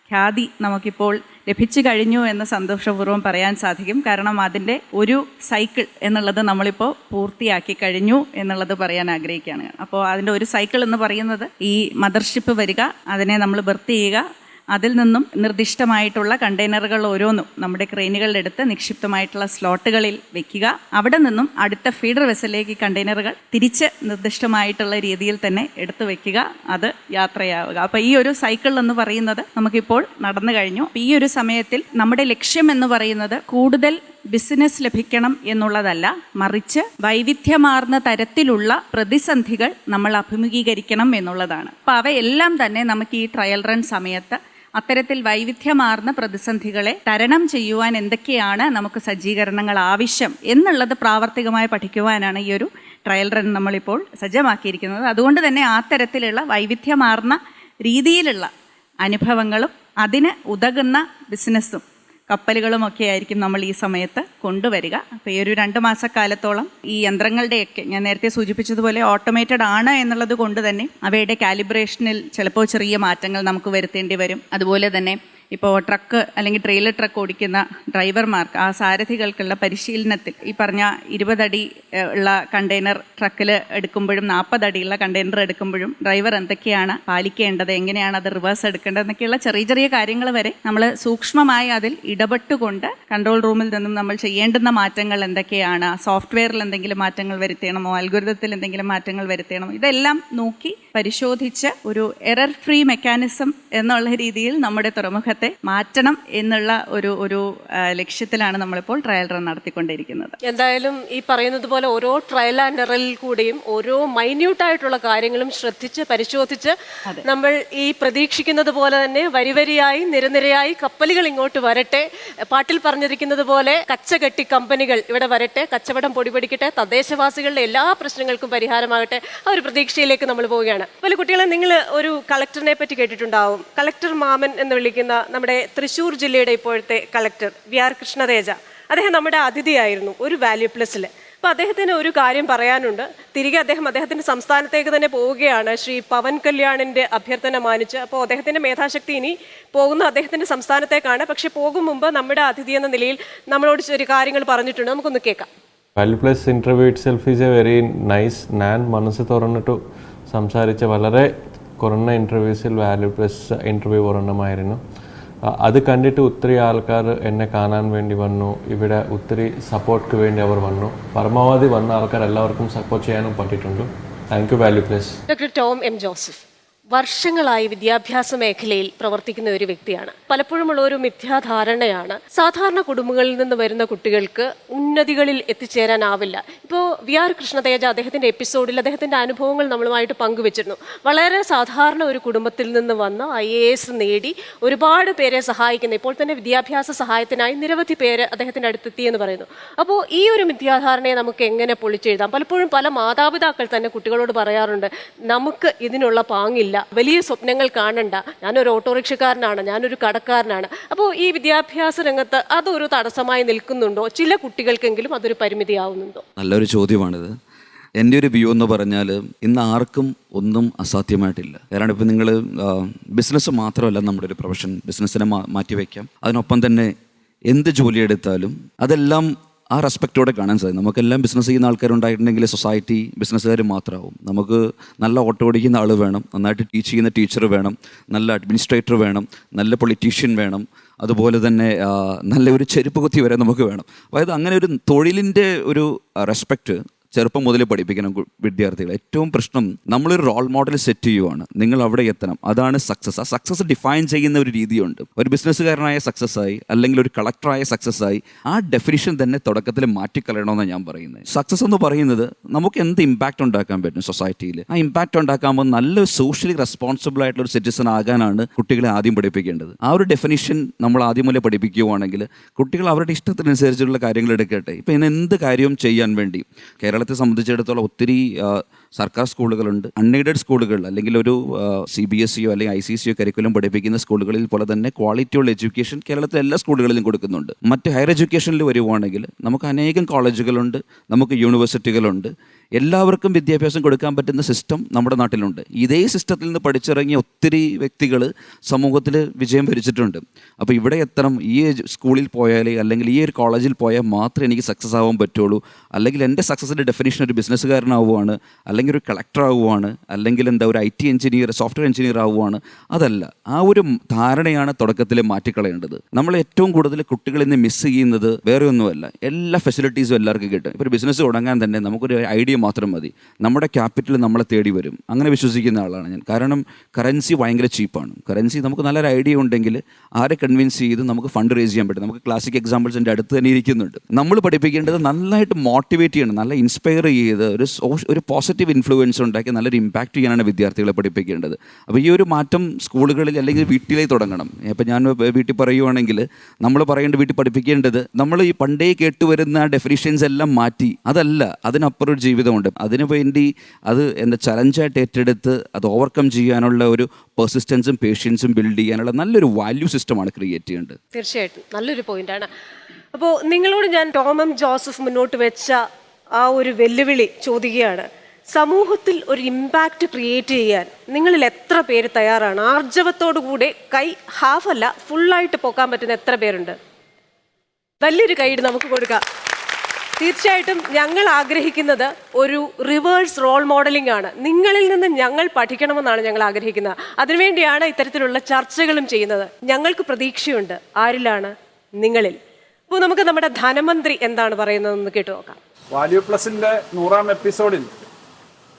ഖ്യാതി നമുക്കിപ്പോൾ ലഭിച്ചു കഴിഞ്ഞു എന്ന് സന്തോഷപൂർവ്വം പറയാൻ സാധിക്കും. കാരണം അതിൻ്റെ ഒരു സൈക്കിൾ എന്നുള്ളത് നമ്മളിപ്പോൾ പൂർത്തിയാക്കി കഴിഞ്ഞു എന്നുള്ളത് പറയാൻ ആഗ്രഹിക്കുകയാണ്. അപ്പോൾ അതിൻ്റെ ഒരു സൈക്കിൾ എന്ന് പറയുന്നത് ഈ മദർഷിപ്പ് വരിക, അതിനെ നമ്മൾ ബർത്ത് ചെയ്യുക, അതിൽ നിന്നും നിർദ്ദിഷ്ടമായിട്ടുള്ള കണ്ടെയ്നറുകൾ ഓരോന്നും നമ്മുടെ ക്രെയിനുകളിലെടുത്ത് നിക്ഷിപ്തമായിട്ടുള്ള സ്ലോട്ടുകളിൽ വെക്കുക, അവിടെ നിന്നും അടുത്ത ഫീഡർ വെസലിലേക്ക് കണ്ടെയ്നറുകൾ തിരിച്ച് നിർദ്ദിഷ്ടമായിട്ടുള്ള രീതിയിൽ തന്നെ എടുത്തു വെക്കുക, അത് യാത്രയാവുക. അപ്പോൾ ഈ ഒരു സൈക്കിൾ എന്ന് പറയുന്നത് നമുക്കിപ്പോൾ നടന്നു കഴിഞ്ഞു. ഈ ഒരു സമയത്തിൽ നമ്മുടെ ലക്ഷ്യം എന്ന് പറയുന്നത് കൂടുതൽ ബിസിനസ് ലഭിക്കണം എന്നുള്ളതല്ല, മറിച്ച് വൈവിധ്യമാർന്ന തരത്തിലുള്ള പ്രതിസന്ധികൾ നമ്മൾ അഭിമുഖീകരിക്കണം എന്നുള്ളതാണ്. അപ്പോൾ അവയെല്ലാം തന്നെ നമുക്ക് ഈ ട്രയൽ റൺ സമയത്ത് അത്തരത്തിൽ വൈവിധ്യമാർന്ന പ്രതിസന്ധികളെ തരണം ചെയ്യുവാൻ എന്തൊക്കെയാണ് നമുക്ക് സജ്ജീകരണങ്ങൾ ആവശ്യം എന്നുള്ളത് പ്രാവർത്തികമായി പഠിക്കുവാനാണ് ഈ ഒരു ട്രയൽ റൺ നമ്മളിപ്പോൾ സജ്ജമാക്കിയിരിക്കുന്നത്. അതുകൊണ്ട് തന്നെ ആ തരത്തിലുള്ള വൈവിധ്യമാർന്ന രീതിയിലുള്ള അനുഭവങ്ങളും അതിന് ഉതകുന്ന ബിസിനസ്സും കപ്പലുകളുമൊക്കെ ആയിരിക്കും നമ്മൾ ഈ സമയത്ത് കൊണ്ടുവരിക. അപ്പോൾ ഈ ഒരു 2 മാസക്കാലത്തോളം ഈ യന്ത്രങ്ങളുടെയൊക്കെ ഞാൻ നേരത്തെ സൂചിപ്പിച്ചതുപോലെ ഓട്ടോമേറ്റഡ് ആണ് എന്നുള്ളത് കൊണ്ട് തന്നെ അവയുടെ കാലിബ്രേഷനിൽ ചിലപ്പോൾ ചെറിയ മാറ്റങ്ങൾ നമുക്ക് വരുത്തേണ്ടി വരും. അതുപോലെ തന്നെ ഇപ്പോൾ ട്രക്ക് അല്ലെങ്കിൽ ട്രെയിലർ ട്രക്ക് ഓടിക്കുന്ന ഡ്രൈവർമാർക്ക്, ആ സാരഥികൾക്കുള്ള പരിശീലനത്തിൽ ഈ പറഞ്ഞ 20 അടി ഉള്ള കണ്ടെയ്നർ ട്രക്കിൽ എടുക്കുമ്പോഴും 40 അടിയുള്ള കണ്ടെയ്നർ എടുക്കുമ്പോഴും ഡ്രൈവർ എന്തൊക്കെയാണ് പാലിക്കേണ്ടത്, എങ്ങനെയാണ് അത് റിവേഴ്സ് എടുക്കേണ്ടത് എന്നൊക്കെയുള്ള ചെറിയ ചെറിയ കാര്യങ്ങൾ വരെ നമ്മൾ സൂക്ഷ്മമായി അതിൽ ഇടപെട്ടുകൊണ്ട് കൺട്രോൾ റൂമിൽ നിന്നും നമ്മൾ ചെയ്യേണ്ടുന്ന മാറ്റങ്ങൾ എന്തൊക്കെയാണ്, സോഫ്റ്റ്വെയറിൽ എന്തെങ്കിലും മാറ്റങ്ങൾ വരുത്തണമോ, അൽഗോരിതത്തിൽ എന്തെങ്കിലും മാറ്റങ്ങൾ വരുത്തണമോ, ഇതെല്ലാം നോക്കി പരിശോധിച്ച് ഒരു എറർ ഫ്രീ മെക്കാനിസം എന്നുള്ള രീതിയിൽ നമ്മുടെ തുറമുഖത്തെ മാറ്റണം എന്നുള്ള ഒരു ലക്ഷ്യത്തിലാണ് നമ്മളിപ്പോൾ ട്രയൽ റൺ നടത്തിക്കൊണ്ടിരിക്കുന്നത്. എന്തായാലും ഈ പറയുന്നത് പോലെ ഓരോ ട്രയൽ ആൻഡ് എററിൽ കൂടിയും ഓരോ മൈന്യൂട്ടായിട്ടുള്ള കാര്യങ്ങളും ശ്രദ്ധിച്ച് പരിശോധിച്ച് നമ്മൾ ഈ പ്രതീക്ഷിക്കുന്നത് പോലെ തന്നെ വരിവരിയായി നിരനിരയായി കപ്പലുകൾ ഇങ്ങോട്ട് വരട്ടെ, പാട്ടിൽ പറഞ്ഞിരിക്കുന്നത് പോലെ കച്ചകെട്ടി കമ്പനികൾ ഇവിടെ വരട്ടെ, കച്ചവടം പൊടിപൊടിക്കട്ടെ, തദ്ദേശവാസികളുടെ എല്ലാ പ്രശ്നങ്ങൾക്കും പരിഹാരമാകട്ടെ, ആ ഒരു പ്രതീക്ഷയിലേക്ക് നമ്മൾ പോവുകയാണ്. പല കുട്ടികളെ നിങ്ങൾ ഒരു കളക്ടറിനെ പറ്റി കേട്ടിട്ടുണ്ടാവും. കളക്ടർ മാമൻ എന്ന് വിളിക്കുന്ന നമ്മുടെ തൃശ്ശൂർ ജില്ലയുടെ ഇപ്പോഴത്തെ കളക്ടർ VR കൃഷ്ണതേജ, അദ്ദേഹം നമ്മുടെ അതിഥിയായിരുന്നു ഒരു വാല്യൂ പ്ലസിൽ. അപ്പോൾ അദ്ദേഹത്തിന് ഒരു കാര്യം പറയാനുണ്ട്. തിരികെ അദ്ദേഹത്തിൻ്റെ സംസ്ഥാനത്തേക്ക് തന്നെ പോവുകയാണ്, ശ്രീ പവൻ കല്യാണിൻ്റെ അഭ്യർത്ഥന മാനിച്ച്. അപ്പോൾ അദ്ദേഹത്തിൻ്റെ മേധാശക്തി ഇനി പോകുന്ന അദ്ദേഹത്തിൻ്റെ സംസ്ഥാനത്തേക്കാണ്. പക്ഷെ പോകും മുമ്പ് നമ്മുടെ അതിഥി എന്ന നിലയിൽ നമ്മളോട് ചെറിയ കാര്യങ്ങൾ പറഞ്ഞിട്ടുണ്ട്, നമുക്കൊന്ന് കേൾക്കാം. Value plus interview it self is A very nice. ഞാൻ മനസ്സ് തുറന്നിട്ട് സംസാരിച്ച വളരെ കുറഞ്ഞ ഇൻ്റർവ്യൂസിൽ വാല്യൂ പ്ലസ് ഇൻ്റർവ്യൂ ഒരെണ്ണമായിരുന്നു. അത് കണ്ടിട്ട് ഒത്തിരി ആൾക്കാർ എന്നെ കാണാൻ വേണ്ടി വന്നു, ഇവിടെ ഒത്തിരി സപ്പോർട്ടിന് വേണ്ടി അവർ വന്നു. പരമാവധി വന്ന ആൾക്കാർ എല്ലാവർക്കും സപ്പോർട്ട് ചെയ്യാനും പറ്റിയിട്ടുണ്ട്. Thank you value plus. Doctor Tom M Joseph, വർഷങ്ങളായി വിദ്യാഭ്യാസ മേഖലയിൽ പ്രവർത്തിക്കുന്ന ഒരു വ്യക്തിയാണ്. പലപ്പോഴുമുള്ള ഒരു മിഥ്യാധാരണയാണ് സാധാരണ കുടുംബങ്ങളിൽ നിന്ന് വരുന്ന കുട്ടികൾക്ക് ഉന്നതികളിൽ എത്തിച്ചേരാനാവില്ല. ഇപ്പോൾ VR കൃഷ്ണതേജ അദ്ദേഹത്തിൻ്റെ എപ്പിസോഡിൽ അദ്ദേഹത്തിൻ്റെ അനുഭവങ്ങൾ നമ്മളുമായിട്ട് പങ്കുവച്ചിരുന്നു. വളരെ സാധാരണ ഒരു കുടുംബത്തിൽ നിന്ന് വന്ന് IAS നേടി ഒരുപാട് പേരെ സഹായിക്കുന്ന, ഇപ്പോൾ തന്നെ വിദ്യാഭ്യാസ സഹായത്തിനായി നിരവധി പേര് അദ്ദേഹത്തിൻ്റെ അടുത്തെത്തിയെന്ന് പറയുന്നു. അപ്പോൾ ഈ ഒരു മിഥ്യാധാരണയെ നമുക്ക് എങ്ങനെ പൊളിച്ചെഴുതാം? പലപ്പോഴും പല മാതാപിതാക്കൾ തന്നെ കുട്ടികളോട് പറയാറുണ്ട്, നമുക്ക് ഇതിനുള്ള പാങ്ങില്ല, വലിയ സ്വപ്നങ്ങൾ കാണണ്ട, ഞാനൊരു ഓട്ടോറിക്ഷക്കാരനാണ്, ഞാനൊരു കടക്കാരനാണ്. അപ്പോൾ ഈ വിദ്യാഭ്യാസ രംഗത്ത് അതൊരു തടസ്സമായി നിൽക്കുന്നുണ്ടോ? ചില കുട്ടികൾക്കെങ്കിലും അതൊരു പരിമിതിയാവുന്നുണ്ടോ? നല്ലൊരു ചോദ്യമാണിത്. എൻ്റെ ഒരു വ്യൂ എന്ന് പറഞ്ഞാൽ ഇന്ന് ആർക്കും ഒന്നും അസാധ്യമായിട്ടില്ല. കാരണം ഇപ്പം നിങ്ങൾ ബിസിനസ് മാത്രമല്ല നമ്മുടെ ഒരു പ്രൊഫഷൻ, ബിസിനസ്സിനെ മാറ്റിവെക്കാം. അതിനൊപ്പം തന്നെ എന്ത് ജോലിയെടുത്താലും അതെല്ലാം ആ റെസ്പെക്റ്റോടെ കാണാൻ സാധിക്കും. നമുക്കെല്ലാം ബിസിനസ് ചെയ്യുന്ന ആൾക്കാരുണ്ടായിട്ടുണ്ടെങ്കിൽ സൊസൈറ്റി ബിസിനസ്സുകാർ മാത്രമാവും. നമുക്ക് നല്ല ഓട്ടോ ഓടിക്കുന്ന ആൾ വേണം, നന്നായിട്ട് ടീച്ച് ചെയ്യുന്ന ടീച്ചർ വേണം, നല്ല അഡ്മിനിസ്ട്രേറ്റർ വേണം, നല്ല പൊളിറ്റീഷ്യൻ വേണം, അതുപോലെ തന്നെ നല്ലൊരു ചെരുപ്പ് കുത്തി വരെ നമുക്ക് വേണം. അതായത് അങ്ങനെ ഒരു തൊഴിലിൻ്റെ ഒരു റെസ്പെക്റ്റ് ചെറുപ്പം മുതൽ പഠിപ്പിക്കണം വിദ്യാർത്ഥികൾ. ഏറ്റവും പ്രശ്നം നമ്മളൊരു റോൾ മോഡൽ സെറ്റ് ചെയ്യുവാണ്, നിങ്ങൾ അവിടെ എത്തണം, അതാണ് സക്സസ്. ആ സക്സസ് ഡിഫൈൻ ചെയ്യുന്ന ഒരു രീതിയുണ്ട്. ഒരു ബിസിനസ്സുകാരനായ സക്സസ് ആയി അല്ലെങ്കിൽ ഒരു കളക്ടറായ സക്സസ് ആയി ആ ഡെഫിനിഷൻ തന്നെ തുടക്കത്തിൽ മാറ്റിക്കളയണമെന്നാണ് ഞാൻ പറയുന്നത്. സക്സസ് എന്ന് പറയുന്നത് നമുക്ക് എന്ത് ഇമ്പാക്റ്റ് ഉണ്ടാക്കാൻ പറ്റും സൊസൈറ്റിയിൽ, ആ ഇമ്പാക്റ്റ് ഉണ്ടാക്കാമ്പോൾ നല്ല സോഷ്യലി റെസ്പോൺസിബിൾ ആയിട്ടുള്ള ഒരു സിറ്റിസൺ ആകാനാണ് കുട്ടികളെ ആദ്യം പഠിപ്പിക്കേണ്ടത്. ആ ഒരു ഡെഫിനിഷൻ നമ്മൾ ആദ്യം മുതലേ പഠിപ്പിക്കുകയാണെങ്കിൽ കുട്ടികൾ അവരുടെ ഇഷ്ടത്തിനനുസരിച്ചുള്ള കാര്യങ്ങൾ എടുക്കട്ടെ. ഇപ്പം ഇന്ന് എന്ത് കാര്യവും ചെയ്യാൻ വേണ്ടി കേരളത്തെ സംബന്ധിച്ചിടത്തോളം ഒത്തിരി സർക്കാർ സ്കൂളുകളുണ്ട്, അൺഎയ്ഡഡ് സ്കൂളുകൾ അല്ലെങ്കിൽ ഒരു CBSE അല്ലെങ്കിൽ ICSE കരിക്കുലം പഠിപ്പിക്കുന്ന സ്കൂളുകളിൽ പോലെ തന്നെ ക്വാളിറ്റിയുള്ള എഡ്യൂക്കേഷൻ കേരളത്തിലെ എല്ലാ സ്കൂളുകളിലും കൊടുക്കുന്നുണ്ട്. മറ്റ് ഹയർ എഡ്യൂക്കേഷനിൽ വരുവാണെങ്കിൽ നമുക്ക് അനേകം കോളേജുകളുണ്ട്, നമുക്ക് യൂണിവേഴ്സിറ്റികളുണ്ട്, എല്ലാവർക്കും വിദ്യാഭ്യാസം കൊടുക്കാൻ പറ്റുന്ന സിസ്റ്റം നമ്മുടെ നാട്ടിലുണ്ട്. ഇതേ സിസ്റ്റത്തിൽ നിന്ന് പഠിച്ചിറങ്ങിയ ഒത്തിരി വ്യക്തികൾ സമൂഹത്തിൽ വിജയം ഭരിച്ചിട്ടുണ്ട്. അപ്പോൾ ഇവിടെ എത്തണം, ഈ സ്കൂളിൽ പോയാൽ അല്ലെങ്കിൽ ഈ ഒരു കോളേജിൽ പോയാൽ മാത്രമേ എനിക്ക് സക്സസ് ആവാൻ പറ്റുള്ളൂ, അല്ലെങ്കിൽ എൻ്റെ സക്സസിൻ്റെ ഡെഫിനേഷൻ ഒരു ബിസിനസ്സുകാരനാവുകയാണ്, അല്ലെങ്കിൽ ഒരു കളക്ടർ ആവുകയാണ്, അല്ലെങ്കിൽ ഒരു IT എഞ്ചിനീയർ, സോഫ്റ്റ്വെയർ എഞ്ചിനീയർ ആവുകയാണ്. അതല്ല, ആ ഒരു ധാരണയാണ് തുടക്കത്തിൽ മാറ്റിക്കളയേണ്ടത്. നമ്മൾ ഏറ്റവും കൂടുതൽ കുട്ടികളിൽ നിന്ന് മിസ് ചെയ്യുന്നത് വേറെ ഒന്നുമല്ല, എല്ലാ ഫെസിലിറ്റീസും എല്ലാവർക്കും കിട്ടും. ഇപ്പോൾ ഒരു ബിസിനസ് തുടങ്ങാൻ തന്നെ നമുക്കൊരു ഐഡിയ മാത്രം മതി, നമ്മുടെ ക്യാപിറ്റൽ നമ്മളെ തേടി വരും. അങ്ങനെ വിശ്വസിക്കുന്ന ആളാണ് ഞാൻ. കാരണം കറൻസി ഭയങ്കര ചീപ്പാണ്. കറൻസി നമുക്ക് നല്ലൊരു ഐഡിയ ഉണ്ടെങ്കിൽ ആരെ കൺവിൻസ് ചെയ്ത് നമുക്ക് ഫണ്ട് റേസ് ചെയ്യാൻ പറ്റും. നമുക്ക് ക്ലാസിക് എക്സാമ്പിൾസ് എൻ്റെ അടുത്ത് തന്നെ ഇരിക്കുന്നുണ്ട്. നമ്മൾ പഠിപ്പിക്കേണ്ടത് നന്നായിട്ട് മോട്ടിവേറ്റ് ചെയ്യണം, നല്ല ഇൻസ്പയർ ചെയ്ത് ഒരു പോസിറ്റീവ് ഇൻഫ്ലുവൻസ് ഉണ്ടാക്കി നല്ലൊരു ഇമ്പാക്റ്റ് ചെയ്യാനാണ് വിദ്യാർത്ഥികളെ പഠിപ്പിക്കേണ്ടത്. അപ്പോൾ ഈ ഒരു മാറ്റം സ്കൂളുകളിൽ അല്ലെങ്കിൽ വീട്ടിലേക്ക് തുടങ്ങണം. ഇപ്പം ഞാൻ വീട്ടിൽ പറയുവാണെങ്കിൽ നമ്മൾ പറയേണ്ടത്, വീട്ടിൽ പഠിപ്പിക്കേണ്ടത് നമ്മൾ ഈ പണ്ടേ കേട്ടുവരുന്ന ഡെഫിനിഷൻസ് എല്ലാം മാറ്റി, അതല്ല, അതിനപ്പുറം ഒരു ജീവിതമുണ്ട്. അതിനു വേണ്ടി അത് എന്താ ചലഞ്ചായിട്ട് ഏറ്റെടുത്ത് അത് ഓവർകം ചെയ്യാനുള്ള ഒരു പെർസിസ്റ്റൻസും പേഷ്യൻസും ബിൽഡ് ചെയ്യാനുള്ള നല്ലൊരു വാല്യൂ സിസ്റ്റമാണ് ക്രിയേറ്റ് ചെയ്യേണ്ടത്. തീർച്ചയായിട്ടും നല്ലൊരു പോയിന്റാണ്. അപ്പോൾ നിങ്ങളോട് ഞാൻ ടോം എം ജോസഫ് മുന്നോട്ട് വെച്ച ആ ഒരു വെല്ലുവിളി ചോദിക്കുകയാണ്. സമൂഹത്തിൽ ഒരു ഇമ്പാക്റ്റ് ക്രിയേറ്റ് ചെയ്യാൻ നിങ്ങളിൽ എത്ര പേര് തയ്യാറാണ്? ആർജവത്തോടു കൂടെ കൈ ഹാഫ് അല്ല ഫുള്ളായിട്ട് പോക്കാൻ പറ്റുന്ന എത്ര പേരുണ്ട്? വലിയൊരു കൈയ്യടി നമുക്ക് കൊടുക്കാം. തീർച്ചയായിട്ടും ഞങ്ങൾ ആഗ്രഹിക്കുന്നത് ഒരു റിവേഴ്സ് റോൾ മോഡലിംഗ് ആണ്. നിങ്ങളിൽ നിന്ന് ഞങ്ങൾ പഠിക്കണമെന്നാണ് ഞങ്ങൾ ആഗ്രഹിക്കുന്നത്. അതിനുവേണ്ടിയാണ് ഇത്തരത്തിലുള്ള ചർച്ചകളും ചെയ്യുന്നത്. ഞങ്ങൾക്ക് പ്രതീക്ഷയുണ്ട്. ആരിലാണ്? നിങ്ങളിൽ. അപ്പോൾ നമുക്ക് നമ്മുടെ ധനമന്ത്രി എന്താണ് പറയുന്നതെന്ന് കേട്ടു നോക്കാം. വാല്യൂ പ്ലസിൻ്റെ 100ാം എപ്പിസോഡിൽ